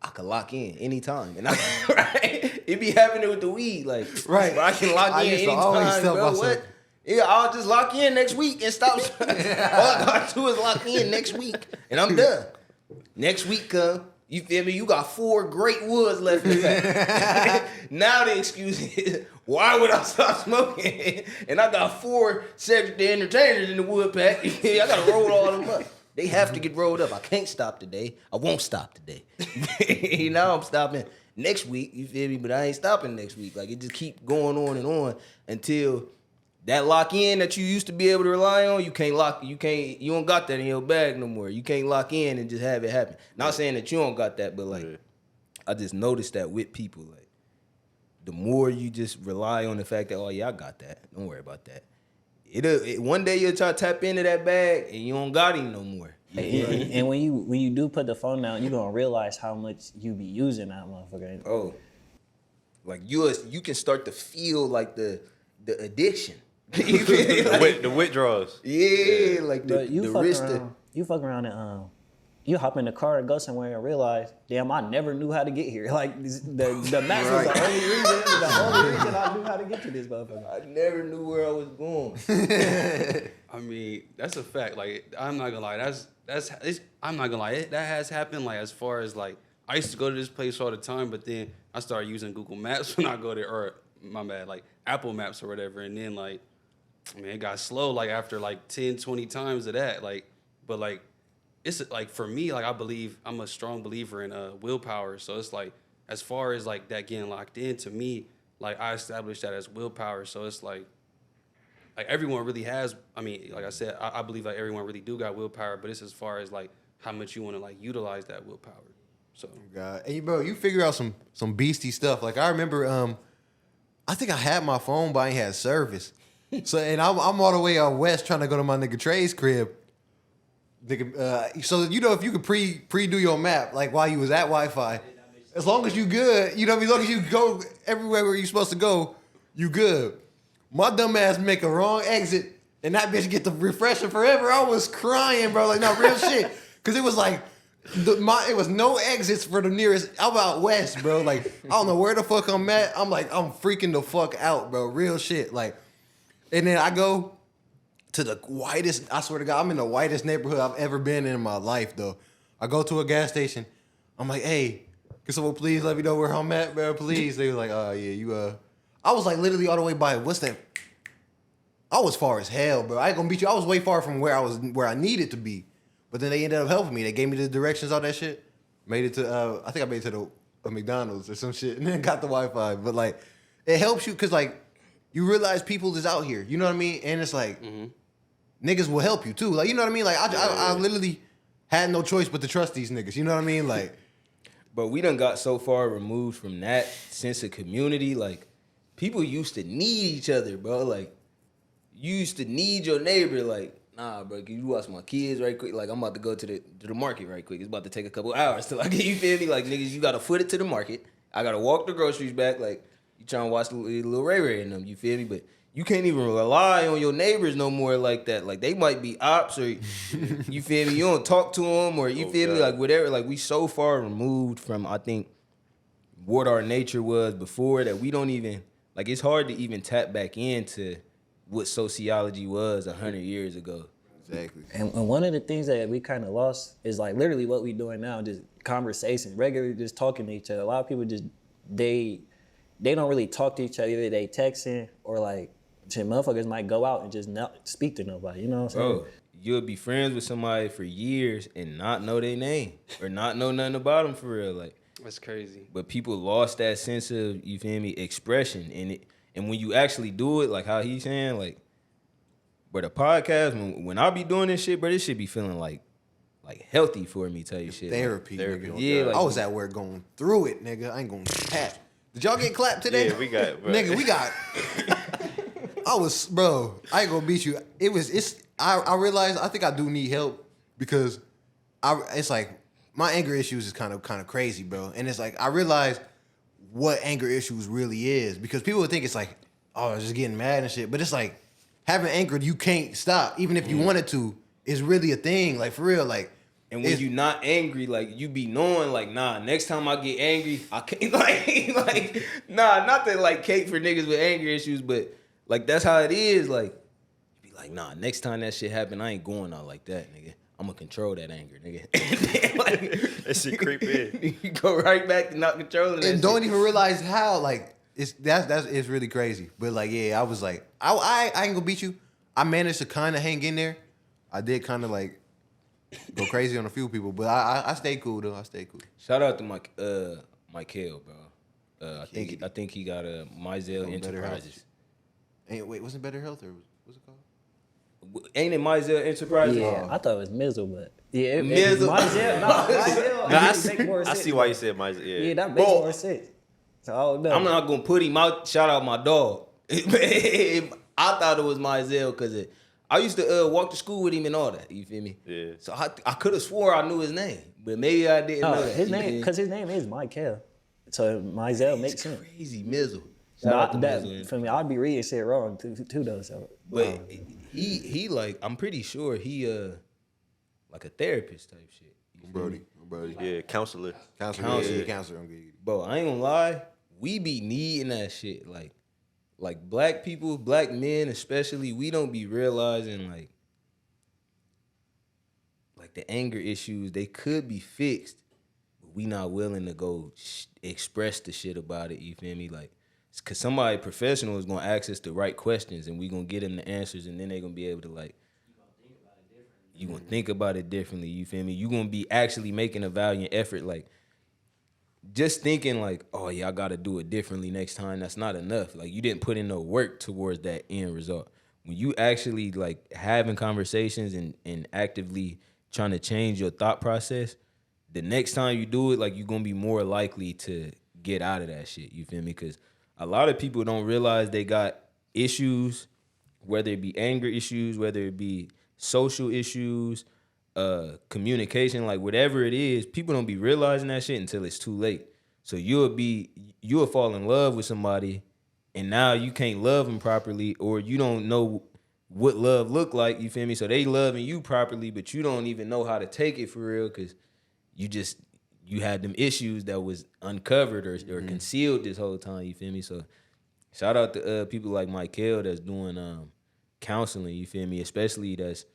I could lock in anytime, and right, it be happening with the weed, like
Right.
bro, I can lock
I
in
used to always
anytime,
tell
bro.
myself.
What? Yeah, I'll just lock in next week and stop. All I gotta do is lock in next week, and I'm done. Next week come, you feel me? You got 4 great woods left in the pack. Now the excuse is, why would I stop smoking? And I got 4 Cedric the Entertainers in the wood pack. I gotta roll all them up. They have to get rolled up. I can't stop today. I won't stop today. Now I'm stopping next week. You feel me? But I ain't stopping next week. Like it just keep going on and on until that lock in that you used to be able to rely on, you don't got that in your bag no more. You can't lock in and just have it happen. Not saying that you don't got that, but like I just noticed that with people, like the more you just rely on the fact that, oh yeah, I got that. Don't worry about that. One day you'll try to tap into that bag and you don't got him no more.
And when you do put the phone down, you're gonna realize how much you be using that motherfucker.
Oh, like you can start to feel like the addiction. You feel me? Like,
the withdrawals.
yeah, like the
But you fuck around and you hop in the car and go somewhere and realize, damn, I never knew how to get here. Like the maps was the only reason I knew how to get to this motherfucker.
I never knew where I was going.
I mean, that's a fact. Like, I'm not gonna lie. I'm not gonna lie. That has happened. Like, as far as like, I used to go to this place all the time, but then I started using Google Maps when I go there, or my bad, like Apple Maps or whatever. And then like, I mean, it got slow. Like after like 10, 20 times of that. Like, but like, it's like for me, like I'm a strong believer in willpower. So it's like, as far as like that getting locked in, to me, like I established that as willpower. So it's like everyone really has. I mean, like I said, I believe like everyone really do got willpower, but it's as far as like how much you want to like utilize that willpower. So
God, and bro, you figure out some beastie stuff. Like I remember, I think I had my phone, but I ain't had service. So and I'm all the way out west trying to go to my nigga Trey's crib. Nigga, so you know if you could pre-do your map like while you was at Wi-Fi, as long as you good, you know, as long as you go everywhere where you supposed to go, you good. My dumb ass make a wrong exit and that bitch get the refresher forever. I was crying, bro. Like no real shit, because it was like it was no exits for the nearest. I'm out west, bro. Like I don't know where the fuck I'm at. I'm freaking the fuck out, bro. Real shit. Like, and then I go to the whitest, I swear to God, I'm in the whitest neighborhood I've ever been in my life, though. I go to a gas station. I'm like, hey, can someone please let me know where I'm at, bro, please? They were like, oh, yeah, you, I was like literally all the way by, what's that? I was far as hell, bro. I ain't gonna beat you. I was way far from where I needed to be. But then they ended up helping me. They gave me the directions, all that shit. Made it to, I think I made it to the McDonald's or some shit, and then got the Wi-Fi. But, like, it helps you because, like, you realize people is out here. You know what I mean? And it's like, niggas will help you too. Like, you know what I mean? Like, I literally had no choice but to trust these niggas. You know what I mean? Like,
but we done got so far removed from that sense of community. Like, people used to need each other, bro. Like, you used to need your neighbor. Like, nah, bro, can you watch my kids right quick? Like, I'm about to go to the market right quick. It's about to take a couple hours till I get, you feel me? Like, niggas, you gotta foot it to the market. I gotta walk the groceries back. Like, You trying to watch Lil Ray Ray and them, you feel me? But you can't even rely on your neighbors no more like that. Like they might be ops or you feel me? You don't talk to them or you feel me? Like whatever. Like we so far removed from I think what our nature was before that we don't even like. It's hard to even tap back into what sociology was 100 years ago.
Exactly.
And one of the things that we kind of lost is like literally what we doing now, just conversation, regularly just talking to each other. A lot of people just they don't really talk to each other. Either they texting or like shit, motherfuckers might go out and just not speak to nobody. You know what I'm saying?
Bro, you'll be friends with somebody for years and not know their name or not know nothing about them for real. Like
That's crazy.
but people lost that sense of, you feel me, expression in it. And when you actually do it, like how he's saying, like, but the podcast, when I be doing this shit, bro, this shit be feeling like healthy for me, tell you shit.
Therapy,
Therapy.
nigga.
Yeah, like-
I was at work going through it, nigga. I ain't gonna cap. Did y'all get clapped today?
Yeah, we got, bro.
Nigga, we got. I ain't gonna beat you. I realized I think I do need help because it's like my anger issues is kind of crazy, bro. And it's like I realize what anger issues really is because people would think it's like, oh, I'm just getting mad and shit. But it's like having anger, you can't stop. Even if you wanted to, is really a thing. Like for real, like.
And when you not angry, like you be knowing, like, nah, next time I get angry, I can't nah, not that like cake for niggas with anger issues, but like that's how it is. Like, you be like, nah, next time that shit happen, I ain't going out like that, nigga. I'm gonna control that anger, nigga. Like,
That shit creep in.
You go right back to not controlling that
And
shit.
don't even realize how like it's really crazy. But like yeah, I was like I ain't gonna beat you. I managed to kind of hang in there. I did kind of like go crazy on a few people, but I stayed cool though. I stayed cool.
Shout out to Michael, bro. I think he got a Mizell
Better
Enterprises.
Wait, wasn't Better Health or what's it called?
Ain't it Mizell Enterprises?
Yeah, I thought it was Mizzle, but yeah,
Mizzle.
Mizell make more
I
sense.
see why you said my
Yeah, that makes
Bro,
more sense. So I don't know.
I'm not gonna put him out. Shout out my dog. I thought it was Mizell because I used to walk to school with him and all that. You feel me?
Yeah.
So I could have swore I knew his name, but maybe I didn't know that.
his
You
name,
feel me?
because his name is Michael. So Mizell makes sense.
Crazy Mizzle. Shout out to Mizzle.
For me, I'd be reading shit wrong too though. So,
But he like I'm pretty sure he like a therapist type shit. You feel me?
Brody.
Yeah, counselor.
Counselor. I'm good.
Bro, I ain't gonna lie, we be needing that shit. Like black people, black men especially, we don't be realizing like the anger issues, they could be fixed, but we not willing to go express the shit about it, you feel me? Like, cause somebody professional is gonna ask us the right questions and we gonna get them the answers and then they gonna be able to like, you gonna think about it differently, you feel me? You gonna be actually making a valiant effort, like, just thinking like, oh yeah, I gotta do it differently next time, that's not enough. Like you didn't put in no work towards that end result. When you actually like having conversations and actively trying to change your thought process, the next time you do it, like you're gonna be more likely to get out of that shit. You feel me? Because a lot of people don't realize they got issues, whether it be anger issues, whether it be social issues, communication, like whatever it is, people don't be realizing that shit until it's too late. So you'll fall in love with somebody and now you can't love them properly or you don't know what love look like, you feel me? So they loving you properly, but you don't even know how to take it for real because you had them issues that was uncovered or concealed this whole time, you feel me? So shout out to people like Michael that's doing counseling, you feel me? Especially that's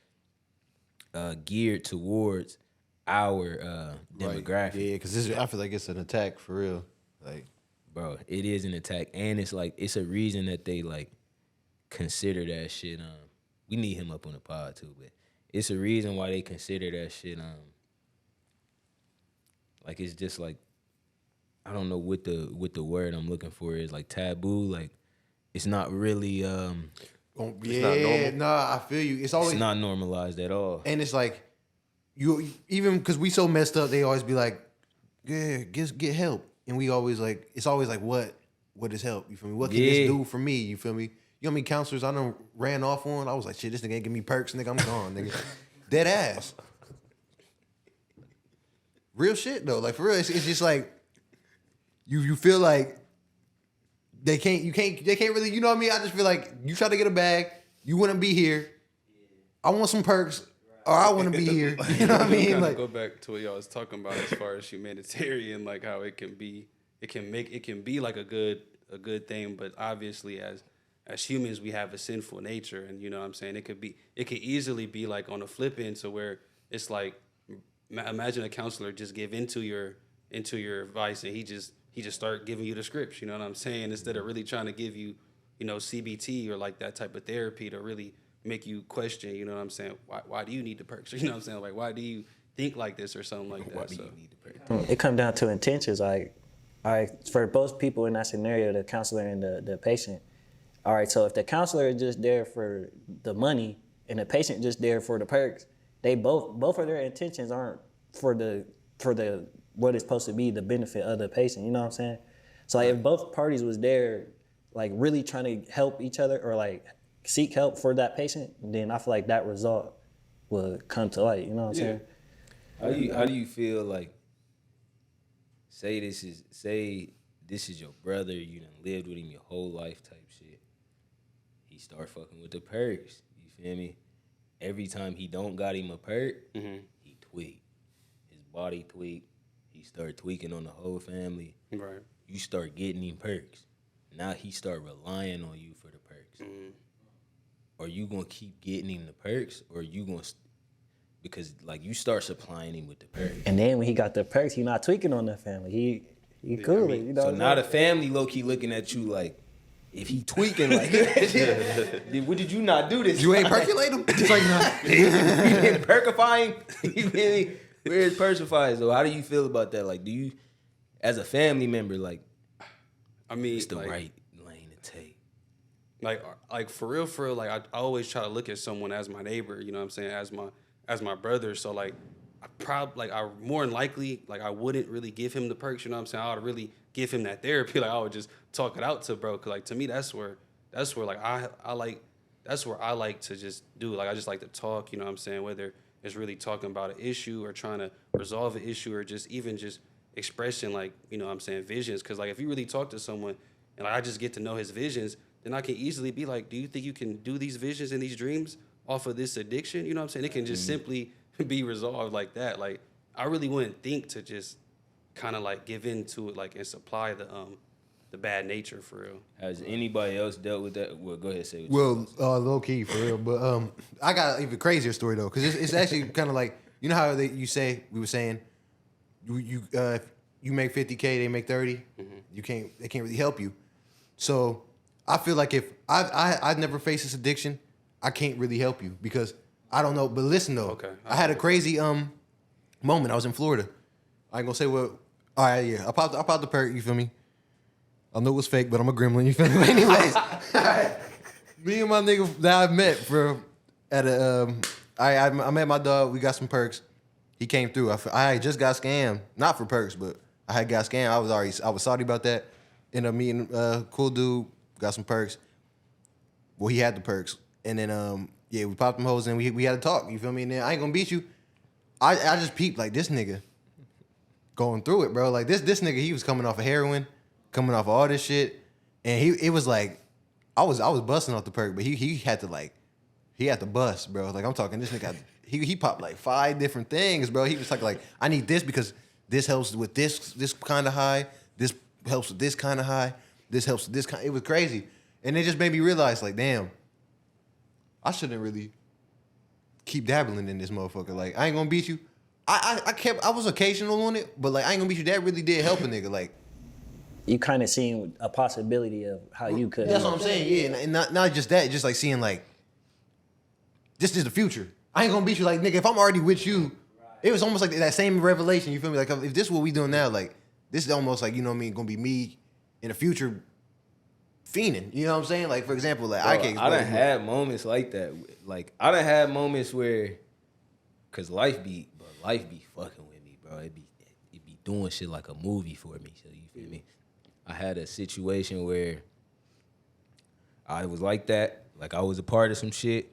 geared towards our demographic.
Right. Yeah, because I feel like it's an attack for real. Like,
bro, it is an attack, and it's like it's a reason that they like consider that shit. We need him up on the pod too, but it's a reason why they consider that shit. Like it's just like I don't know what the word I'm looking for is, like taboo. Like it's not really.
not
normal.
Nah, I feel you. It's always
It's not normalized at all.
and it's like you even because we so messed up, they always be like, yeah, get help, and we always like it's always like what is help? You feel me? What can this do for me? You feel me? You know how many counselors I done ran off on? I was like, shit, this nigga ain't give me perks, nigga. I'm gone, nigga. Dead ass. Real shit though, like for real, it's just like you feel like they can't really, you know what I mean? I just feel like you try to get a bag, you wouldn't be here. I want some perks, or I want to be here. You know what I mean?
Kind
Like,
of go back to what y'all was talking about as far as humanitarian, like how it can be like a good thing, but obviously as humans we have a sinful nature, and you know what I'm saying, it could easily be like on a flip end to where it's like imagine a counselor just give into your advice and he just start giving you the scripts, you know what I'm saying, instead of really trying to give you, you know, CBT or like that type of therapy to really make you question, you know what I'm saying, why do you need the perks, you know what I'm saying, like why do you think like this or something like that.
Why do you need the perks?
It comes down to intentions. Like, all right, for both people in that scenario, the counselor and the patient. All right, so if the counselor is just there for the money and the patient just there for the perks, they both of their intentions aren't for the what it's supposed to be, the benefit of the patient. You know what I'm saying? So like, if both parties was there, like really trying to help each other or like seek help for that patient, then I feel like that result will come to light. You know what I'm saying?
How do you feel like? Say this is your brother. You done lived with him your whole life, type shit. He start fucking with the perks. You feel me? Every time he don't got him a perk, he tweak. His body tweak. He start tweaking on the whole family.
Right.
You start getting him perks. Now he start relying on you for the perks. Are you gonna keep getting him the perks, or you gonna because like you start supplying him with the perks?
And then when he got the perks, he not tweaking on the family. He cool. You know
So
what I'm
now
saying?
the family low key looking at you like, if he tweaking like that, what did you not do this?
you ain't percolate him? It's like, nah.
You didn't perkify him? You really, where's persified? So how do you feel about that? Like, do you, as a family member, like,
I mean,
it's the
like,
right lane to take?
Like for real, like I always try to look at someone as my neighbor, you know what I'm saying, as my brother. So like I more than likely, like I wouldn't really give him the perks, you know what I'm saying? I would really give him that therapy. Like I would just talk it out to bro. Cause like to me that's where like I like that's where I like to just do. Like I just like to talk, you know what I'm saying? Whether it's really talking about an issue or trying to resolve an issue or just even just expressing like, you know what I'm saying, visions. Cause like if you really talk to someone and like, I just get to know his visions, then I can easily be like, do you think you can do these visions and these dreams off of this addiction? You know what I'm saying? It can just simply be resolved like that. Like, I really wouldn't think to just kind of like give in to it, like, and supply the bad nature for real.
Has anybody else dealt with that? Well, go ahead, say what
Well, low key for real, but I got an even crazier story though, because it's actually kind of like, you know how we were saying, if you make 50K, they make 30. They can't really help you. So I feel like if I never faced this addiction, I can't really help you because I don't know. But listen though,
Okay.
I had a crazy moment. I was in Florida. I ain't gonna say what. All right, yeah. I popped the perk. You feel me? I know it was fake, but I'm a gremlin. You feel me? Anyways, me and my nigga that I met at a I met my dog. We got some perks. He came through. I just got scammed, not for perks, but I had got scammed. I was salty about that. Ended up meeting cool dude. Got some perks. Well, he had the perks, and then we popped them hoes and we had a talk. You feel me? And then I ain't gonna beat you. I just peeped like this nigga going through it, bro. Like this nigga, he was coming off of heroin, coming off of all this shit, and it was like I was busting off the perk, but he had to bust, bro. Like I'm talking, this nigga he popped like 5 different things, bro. He was like I need this because this helps with this kind of high, this helps with this kind of high. This helps with this kind. It was crazy, and it just made me realize, like, damn, I shouldn't really keep dabbling in this motherfucker. Like, I ain't gonna beat you. I was occasional on it, but like, I ain't gonna beat you. That really did help a nigga. Like,
You kind of seen a possibility of how you could.
that's what I'm saying. Yeah, and not just that. Just like seeing like, this is the future. I ain't gonna beat you. Like, nigga, if I'm already with you, it was almost like that same revelation. You feel me? Like, if this is what we doing now, like, this is almost like, you know what I mean, gonna be me in the future fiending. You know what I'm saying? Like, for example, like
Bro,
I can't.
I done had moments like that. Like I done had moments where, cause life be fucking with me, bro. It be doing shit like a movie for me. So you feel me? I had a situation where I was like that. Like I was a part of some shit.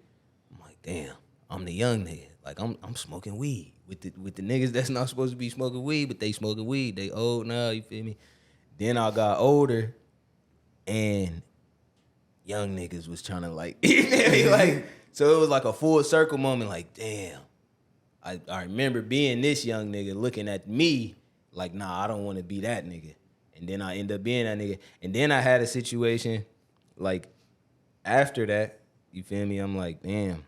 I'm like, damn, I'm the young nigga. Like I'm smoking weed with the niggas that's not supposed to be smoking weed, but they smoking weed. They old now. You feel me? Then I got older, and young niggas was trying to like, you feel me? Like, so it was like a full circle moment. Like, damn, I remember being this young nigga looking at me like, nah, I don't want to be that nigga. And then I end up being that nigga. And then I had a situation like after that, you feel me? I'm like, damn,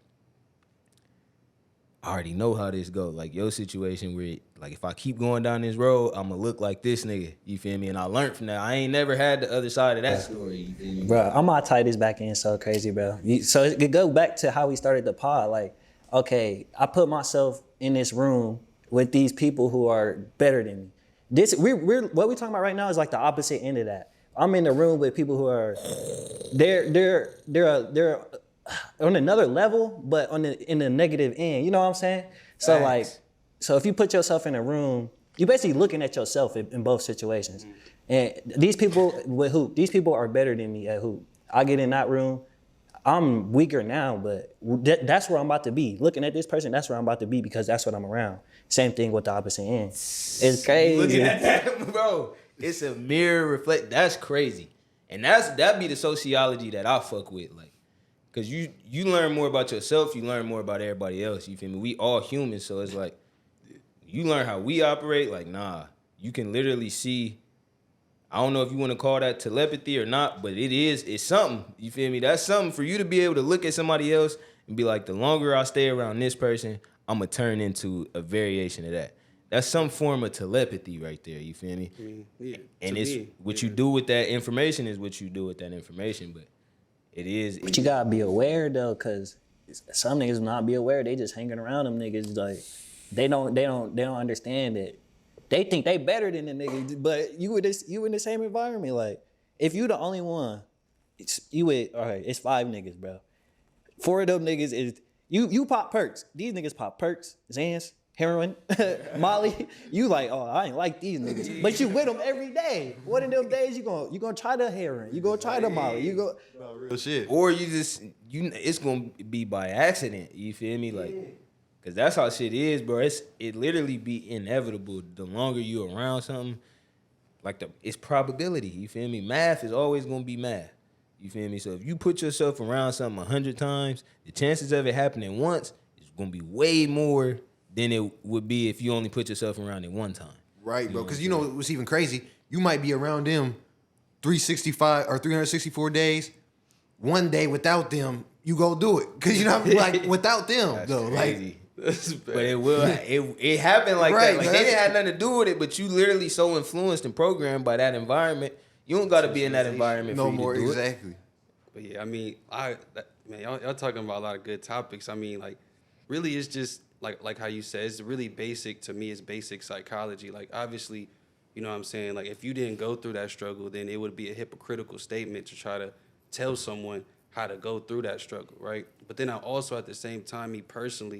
I already know how this go. Like your situation where, like, if I keep going down this road, I'ma look like this nigga. You feel me? And I learned from that. I ain't never had the other side of that story. You feel me?
Bro, I'm gonna tie this back in so crazy, bro. So it go back to how we started the pod. Like, okay, I put myself in this room with these people who are better than me. This we're what we're talking about right now is like the opposite end of that. I'm in the room with people who are they're on another level, but in the negative end. You know what I'm saying? So
Facts.
like, so if you put yourself in a room, you're basically looking at yourself in both situations. And these people with hoop, these people are better than me at hoop. I get in that room, I'm weaker now, but that's where I'm about to be. Looking at this person, that's where I'm about to be because that's what I'm around. Same thing with the opposite end. It's crazy.
Looking at that, bro, it's a mirror reflect. That's crazy, and that be the sociology that I fuck with, like, cause you learn more about yourself, you learn more about everybody else. You feel me? We all humans, so it's like you learn how we operate. Like, nah, you can literally see. I don't know if you want to call that telepathy or not, but it's something. You feel me? That's something for you to be able to look at somebody else and be like, the longer I stay around this person, I'm going to turn into a variation of that. That's some form of telepathy right there. You feel me?
I mean, yeah,
And
to
it's
me,
what
yeah.
you do with that information is what you do with that information. But it is.
But you gotta be aware though, cause some niggas not be aware. They just hanging around them niggas. Like they don't understand it. They think they better than the niggas, but you in the same environment. Like if you the only one, it's 5 niggas, bro. 4 of them niggas is you pop perks. These niggas pop perks, Xans, heroin, Molly. You like, oh, I ain't like these niggas, but you with them every day. One of them days you gonna try the heroin, you gonna try the Molly, you go.
Real shit.
Or it's going to be by accident. You feel me? Like, because that's how shit is, bro. It literally be inevitable. The longer you around something, like it's probability. You feel me? Math is always going to be math. You feel me? So if you put yourself around something 100 times, the chances of it happening once is going to be way more than it would be if you only put yourself around it one time.
Right, bro. Because you know what's even crazy? You might be around them 365 or 364 days. One day without them, you go do it. Because you know, like without them,
That's
though.
crazy.
Like,
But it happened like
Right,
that. Like
man.
they didn't have nothing to do with it, but you literally so influenced and programmed by that environment. You don't got to be in that environment
no
for you
more,
to do it.
exactly.
But yeah, I mean, man, y'all talking about a lot of good topics. I mean, like, really, it's just like how you said, it's really basic to me. It's basic psychology. Like, obviously, you know what I'm saying. Like, if you didn't go through that struggle, then it would be a hypocritical statement to try to tell someone how to go through that struggle, right? But then I also, at the same time, me personally,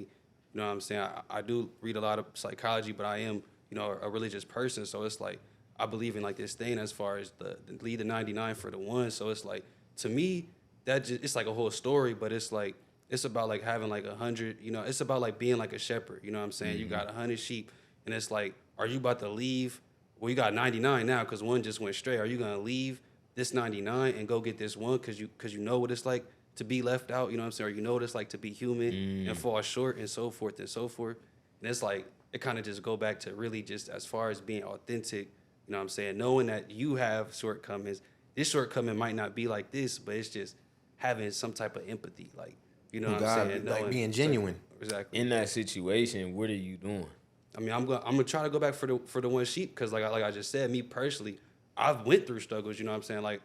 you know what I'm saying. I do read a lot of psychology, but I am, you know, a religious person. So it's like I believe in like this thing as far as the lead the 99 for the one. So it's like, to me, that just, it's like a whole story, but it's like, it's about like having like 100, you know, it's about like being like a shepherd, you know what I'm saying? You got 100 sheep, and it's like, are you about to leave? Well, you got 99 now because one just went stray. Are you going to leave this 99 and go get this one because you know what it's like to be left out, you know what I'm saying? Or you know what it's like to be human and fall short and so forth and so forth. And it's like, it kind of just go back to really just as far as being authentic, you know what I'm saying? Knowing that you have shortcomings. This shortcoming might not be like this, but it's just having some type of empathy, like, you know what I'm saying?
like
Knowing-
being genuine.
Exactly.
In that situation, what are you doing?
I mean, I'm gonna try to go back for the one sheep because like I just said, me personally, I've went through struggles. You know what I'm saying? Like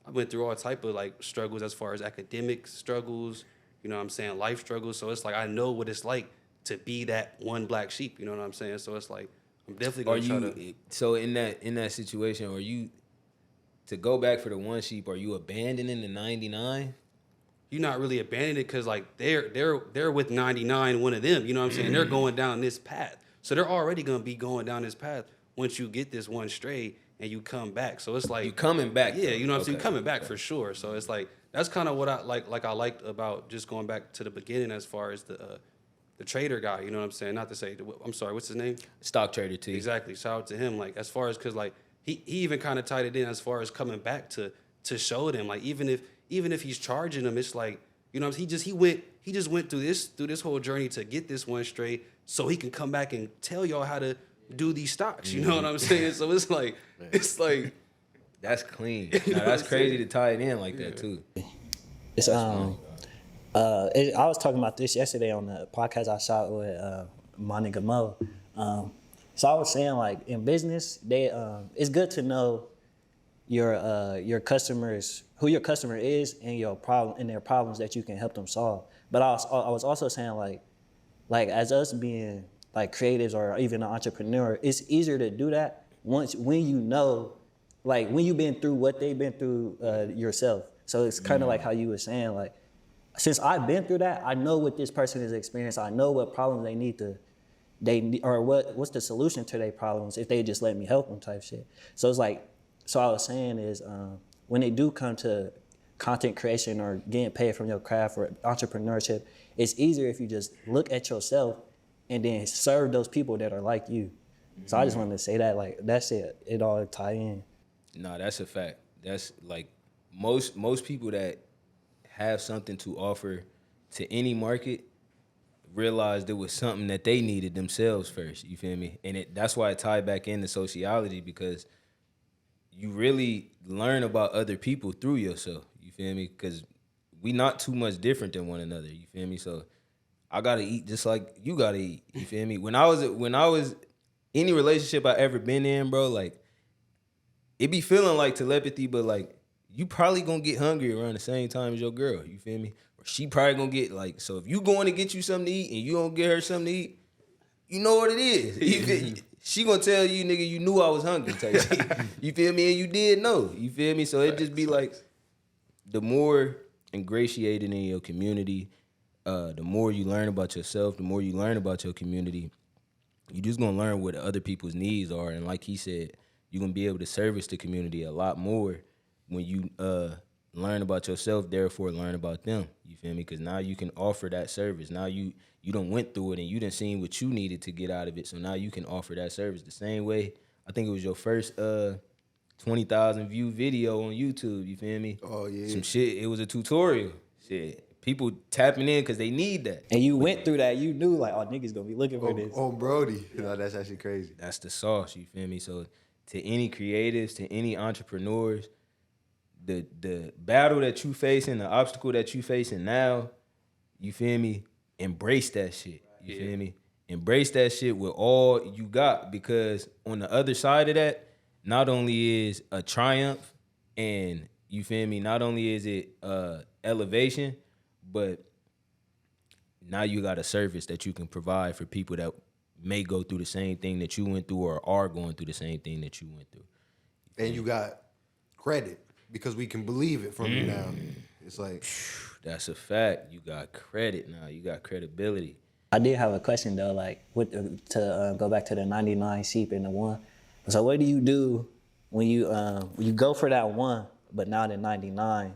I went through all type of like struggles as far as academic struggles. You know what I'm saying? Life struggles. So it's like I know what it's like to be that one black sheep. You know what I'm saying? So it's like I'm definitely
Are
gonna try
you
to.
so in that situation? Are you to go back for the one sheep? Are you abandoning the 99?
You're not really abandoning it because like they're with 99, one of them. You know what I'm saying? They're going down this path. So they're already gonna be going down this path once you get this one straight and you come back. So it's like
You coming back?
Yeah,
though.
you know what I'm saying?
Okay.
Coming back for sure. So it's like that's kind of what I like I liked about just going back to the beginning as far as the trader guy. You know what I'm saying? Not to say I'm sorry, what's his name?
Stock trader too.
Exactly. Shout out to him. Like as far as because like he even kind of tied it in as far as coming back to to show them. Like even if he's charging them, it's like, you know, he just went through this whole journey to get this one straight, so he can come back and tell y'all how to do these stocks. You know what I'm saying? So it's like
That's clean.
You know
Now, that's
what I'm
crazy
saying?
to tie it in like that too.
It's I was talking about this yesterday on the podcast I shot with my nigga Mo. So I was saying, like, in business, it's good to know your customers, who your customer is, and their problems that you can help them solve. But I was also saying, like as us being like creatives or even an entrepreneur, it's easier to do that when you know, like when you've been through what they've been through yourself. So it's kind of like how you were saying, like, since I've been through that, I know what this person has experienced. I know what problems or what's the solution to their problems if they just let me help them type shit. So it's like, so I was saying is when they do come to content creation or getting paid from your craft or entrepreneurship, it's easier if you just look at yourself and then serve those people that are like you. So I just wanted to say that, like, that's it all tie in.
No, that's a fact. That's like most people that have something to offer to any market realized it was something that they needed themselves first. You feel me? And that's why I tie back into sociology, because you really learn about other people through yourself. You feel me? Because we not too much different than one another. You feel me? So I gotta eat just like you gotta eat. You feel me? When I was any relationship I ever been in, bro, like it be feeling like telepathy, but like you probably gonna get hungry around the same time as your girl. You feel me? Or she probably gonna get like, so if you going to get you something to eat and you don't get her something to eat, you know what it is. You feel, she gonna tell you, nigga, you knew I was hungry type shit. You feel me? And you did know. You feel me? So it just be like, the more ingratiated in your community, the more you learn about yourself, the more you learn about your community, you just gonna learn what other people's needs are. And like he said, you're gonna be able to service the community a lot more when you learn about yourself, therefore learn about them. You feel me? Because now you can offer that service. Now you done went through it and you done seen what you needed to get out of it. So now you can offer that service the same way. I think it was your first 20,000 view video on YouTube. You feel me?
Oh, yeah.
Some shit. It was a tutorial. Shit. People tapping in because they need that.
And you went through that, you knew, like, oh, niggas gonna be looking for this.
Oh, Brody. No, that's actually crazy.
That's the sauce. You feel me? So to any creatives, to any entrepreneurs, the battle that you facing, the obstacle that you facing now, you feel me? Embrace that shit. You feel me? Embrace that shit with all you got, because on the other side of that, not only is a triumph and, you feel me, not only is it elevation, but now you got a service that you can provide for people that may go through the same thing that you went through or are going through the same thing that you went through.
And you got credit because we can believe it from you now. It's like,
That's a fact. You got credit now. You got credibility.
I did have a question though, like to go back to the 99 sheep and the one. So what do you do when you go for that one, but now the 99,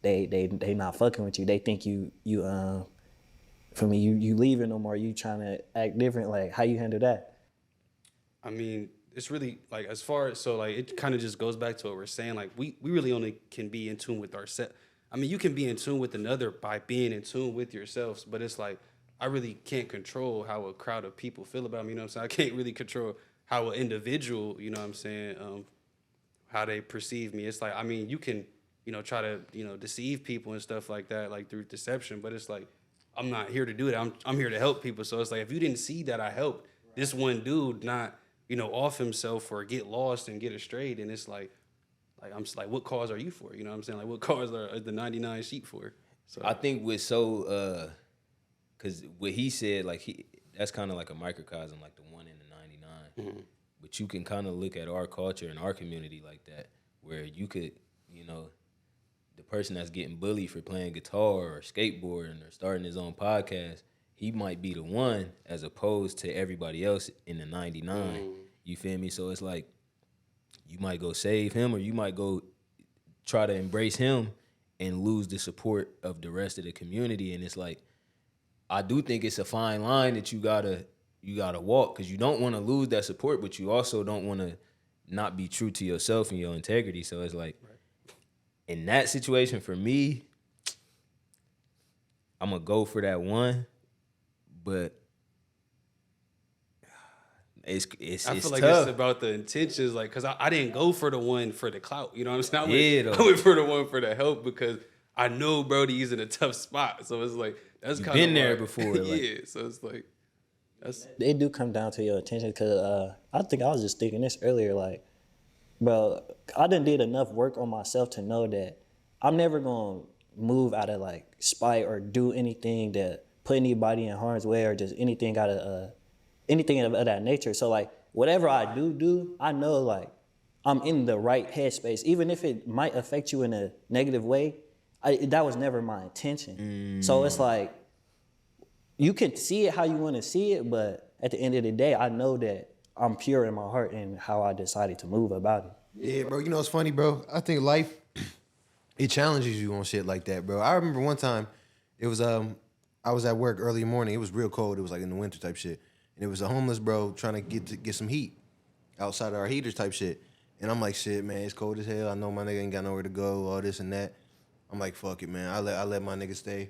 they not fucking with you. They think you leaving them, or you trying to act different. Like, how you handle that?
I mean, it's really like, as far as, so like it kind of just goes back to what we're saying. Like we really only can be in tune with ourselves. I mean, you can be in tune with another by being in tune with yourselves, but it's like, I really can't control how a crowd of people feel about me. You know what I'm saying? I can't really control how an individual, you know what I'm saying, how they perceive me. It's like, I mean, you can, try to, deceive people and stuff like that, like through deception, but it's like, I'm not here to do that. I'm here to help people. So it's like, if you didn't see that I helped this one dude not, off himself or get lost and get astray, and it's like I'm just like, what cause are you for? You know what I'm saying? Like, what cause are the 99 sheep for? So
I think because what he said, like that's kind of like a microcosm, like the 1 and the 99. But you can kind of look at our culture and our community like that, where you could, the person that's getting bullied for playing guitar or skateboarding or starting his own podcast, he might be the one as opposed to everybody else in the 99. You feel me? So it's like, you might go save him, or you might go try to embrace him and lose the support of the rest of the community. And it's like, I do think it's a fine line that you gotta walk, because you don't want to lose that support, but you also don't want to not be true to yourself and your integrity. So it's like, in that situation for me, I'm gonna go for that one, but it's
I feel like
tough.
it's about the intentions, like, cause I didn't go for the one for the clout. You know what I'm saying?
Yeah,
I
though.
went for the one for the help because I know Brody's in a tough spot. So it's like that's
You
kind of
been there before, like-
yeah. So it's like that's
It do come down to your attention because I think I was just thinking this earlier. Like, bro, I done did enough work on myself to know that I'm never gonna move out of like spite or do anything that put anybody in harm's way or just anything out of anything of that nature. So like whatever I do, I know like I'm in the right headspace, even if it might affect you in a negative way. That was never my intention. So it's like you can see it how you want to see it, but at the end of the day, I know that I'm pure in my heart and how I decided to move about it.
Yeah, bro. You know what's funny, bro? I think life it challenges you on shit like that, bro. I remember one time, it was I was at work early in the morning. It was real cold. It was like in the winter type shit, and it was a homeless bro trying to get some heat outside of our heaters type shit. And I'm like, shit, man, it's cold as hell. I know my nigga ain't got nowhere to go, all this and that. I'm like, fuck it, man. I let my nigga stay.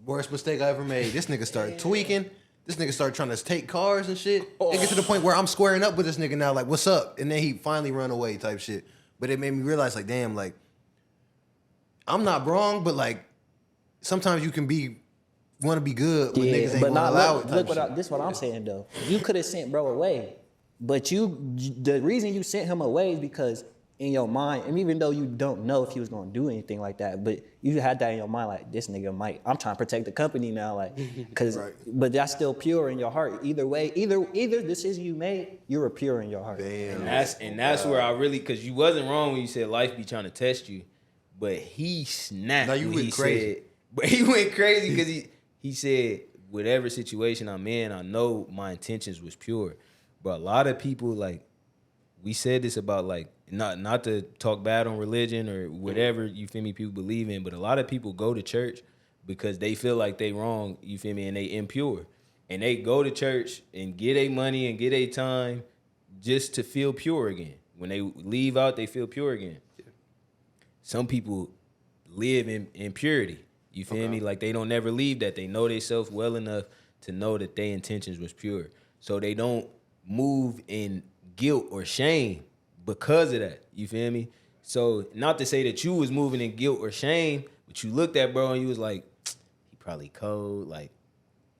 Worst mistake I ever made. This nigga started tweaking. This nigga started trying to take cars and shit. It gets to the point where I'm squaring up with this nigga now, like, what's up? And then he finally run away type shit. But it made me realize, like, damn, like, I'm not wrong, but like, sometimes you can want to be good, but niggas ain't gonna allow it.
Look this what I'm saying though. You could have sent bro away, but the reason you sent him away is because in your mind, and even though you don't know if he was gonna do anything like that, but you had that in your mind, like this nigga might. I'm trying to protect the company now, like, cause,
Right.
but that's still pure in your heart. Either way, either decision you made, you were pure in your heart.
Damn.
And that's where I really, cause you wasn't wrong when you said life be trying to test you, but he snapped.
No, you
when
went
he
crazy.
Said, but he went crazy because he said whatever situation I'm in, I know my intentions was pure. But a lot of people, like, we said this about, like, not to talk bad on religion or whatever, you feel me, people believe in, but a lot of people go to church because they feel like they wrong, you feel me, and they impure. And they go to church and get their money and get their time just to feel pure again. When they leave out, they feel pure again. Some people live in purity. You feel me? Like they don't never leave that. They know themselves well enough to know that their intentions was pure. So they don't move in guilt or shame because of that. You feel me? So not to say that you was moving in guilt or shame, but you looked at bro and you was like, he probably cold. Like,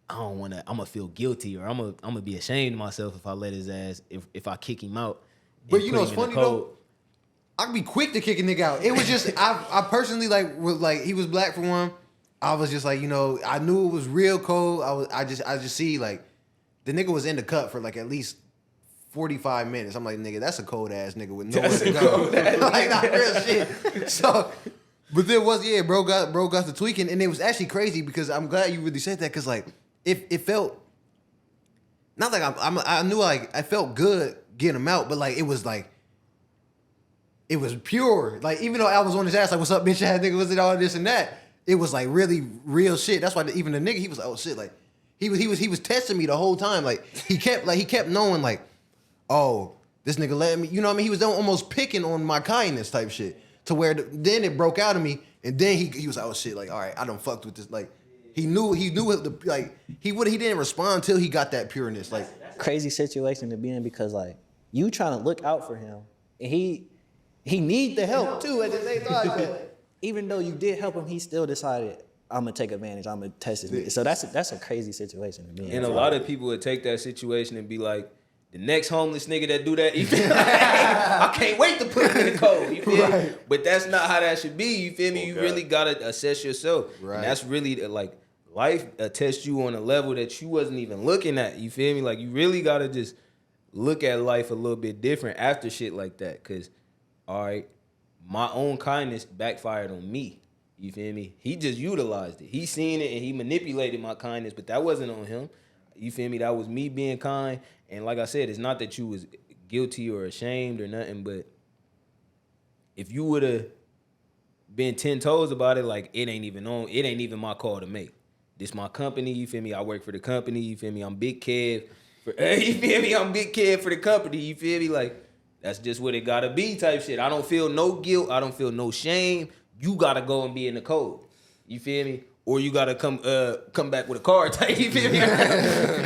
I'm gonna feel guilty or I'm gonna be ashamed of myself if I let his ass, if I kick him out.
But
and
you
put
know
him
what's
in the
funny
cold.
though? I could be quick to kick a nigga out. It was just I personally was like he was black for one. I was just like, you know, I knew it was real cold. I just see like the nigga was in the cut for like at least 45 minutes. I'm like, nigga, that's a cold ass nigga with nowhere to go. Like not real shit. So but there was, bro got the tweaking, and it was actually crazy because I'm glad you really said that because like it felt not like I knew like I felt good getting him out, but like it was pure. Like even though I was on his ass, like what's up, bitch ass nigga, was it all this and that? It was like really real shit. That's why even the nigga, he was like, oh shit, like he was testing me the whole time. Like he kept knowing like, oh, this nigga let me, you know what I mean? He was almost picking on my kindness type shit to where then it broke out of me, and then he was like, oh shit, like all right, I done fucked with this. Like he knew like he didn't respond until he got that pureness. Like
Crazy situation to be in because like you trying to look out for him and he need the help too at the same time. But even though you did help him, he still decided I'm gonna take advantage. I'm gonna test his. So that's a crazy situation to be in.
And a lot of people would take that situation and be like, the next homeless nigga that do that, you feel me? I can't wait to put him in the cold. You feel me? But that's not how that should be. You feel me? You really gotta assess yourself.
Right.
And that's really like life tests you on a level that you wasn't even looking at. You feel me? Like you really gotta just look at life a little bit different after shit like that. Cause all right, my own kindness backfired on me. You feel me? He just utilized it. He seen it and he manipulated my kindness, but that wasn't on him. You feel me? That was me being kind. And like I said, it's not that you was guilty or ashamed or nothing, but if you would have been 10 toes about it, like it ain't even my call to make. This my company, you feel me? I work for the company, you feel me? I'm Big Kev. You feel me? I'm Big Kev for the company, you feel me? Like, That's just what it gotta be type shit. I don't feel no guilt. I don't feel no shame. You gotta go and be in the code. You feel me? Or you gotta come back with a car type. You feel me?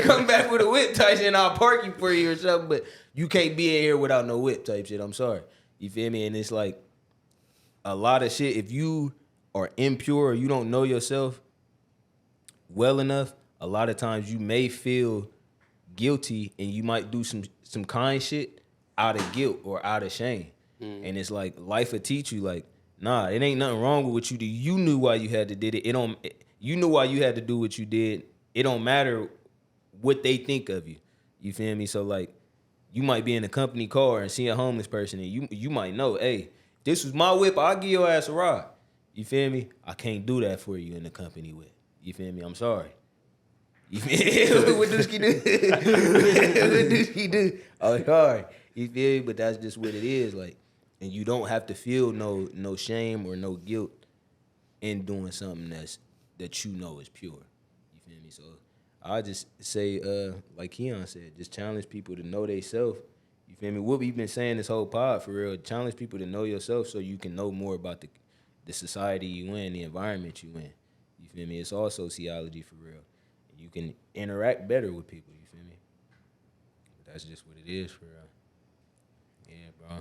Come back with a whip type shit and I'll park you for you or something. But you can't be in here without no whip type shit. I'm sorry. You feel me? And it's like a lot of shit. If you are impure or you don't know yourself well enough, a lot of times you may feel guilty and you might do some kind shit out of guilt or out of shame. And it's like life will teach you like, nah, it ain't nothing wrong with what you do. You knew why you had to did it. You knew why you had to do what you did. It don't matter what they think of you. You feel me? So like you might be in a company car and see a homeless person and you might know, hey, this was my whip, I'll give your ass a ride. You feel me? I can't do that for you in the company whip. You feel me? I'm sorry. You feel me? What Dooski do? What Dooski do? I'm sorry. You feel me? But that's just what it is. Like, and you don't have to feel no shame or no guilt in doing something that you know is pure. You feel me? So I just say, like Keon said, just challenge people to know they self. You feel me? What we've been saying this whole pod for real, challenge people to know yourself so you can know more about the society you in, the environment you in. You feel me? It's all sociology for real. And you can interact better with people, you feel me? But that's just what it is for real. Yeah, bro.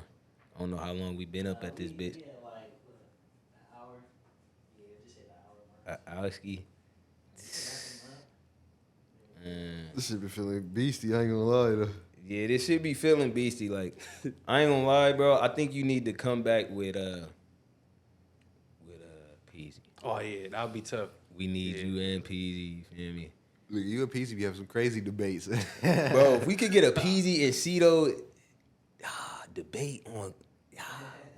I don't know how long we been up at this bitch.
Yeah, like an hour. Yeah, just hit the hour mark.
Alski.
This shit be feeling beastie. I ain't gonna lie though.
Yeah, this shit be feeling beastie. Like, I ain't gonna lie, bro. I think you need to come back with Peasy.
Oh yeah, that would be tough.
We need you and Peasy, you feel me?
Look, you and PCB have some crazy debates.
Bro, if we could get a Peasy and CEDO debate on,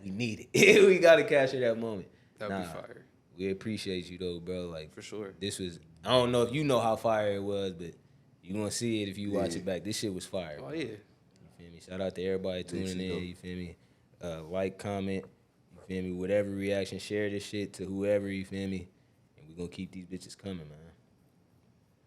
we need it. We gotta capture that moment.
That'd be fire.
We appreciate you though, bro. Like
For sure.
This was, I don't know if you know how fire it was, but you gonna see it if you watch it back. This shit was fire.
Oh
bro.
yeah.
You feel me? Shout out to everybody tuning in. You feel me? Like, comment. You feel me? Whatever reaction, share this shit to whoever. You feel me? And we gonna keep these bitches coming, man.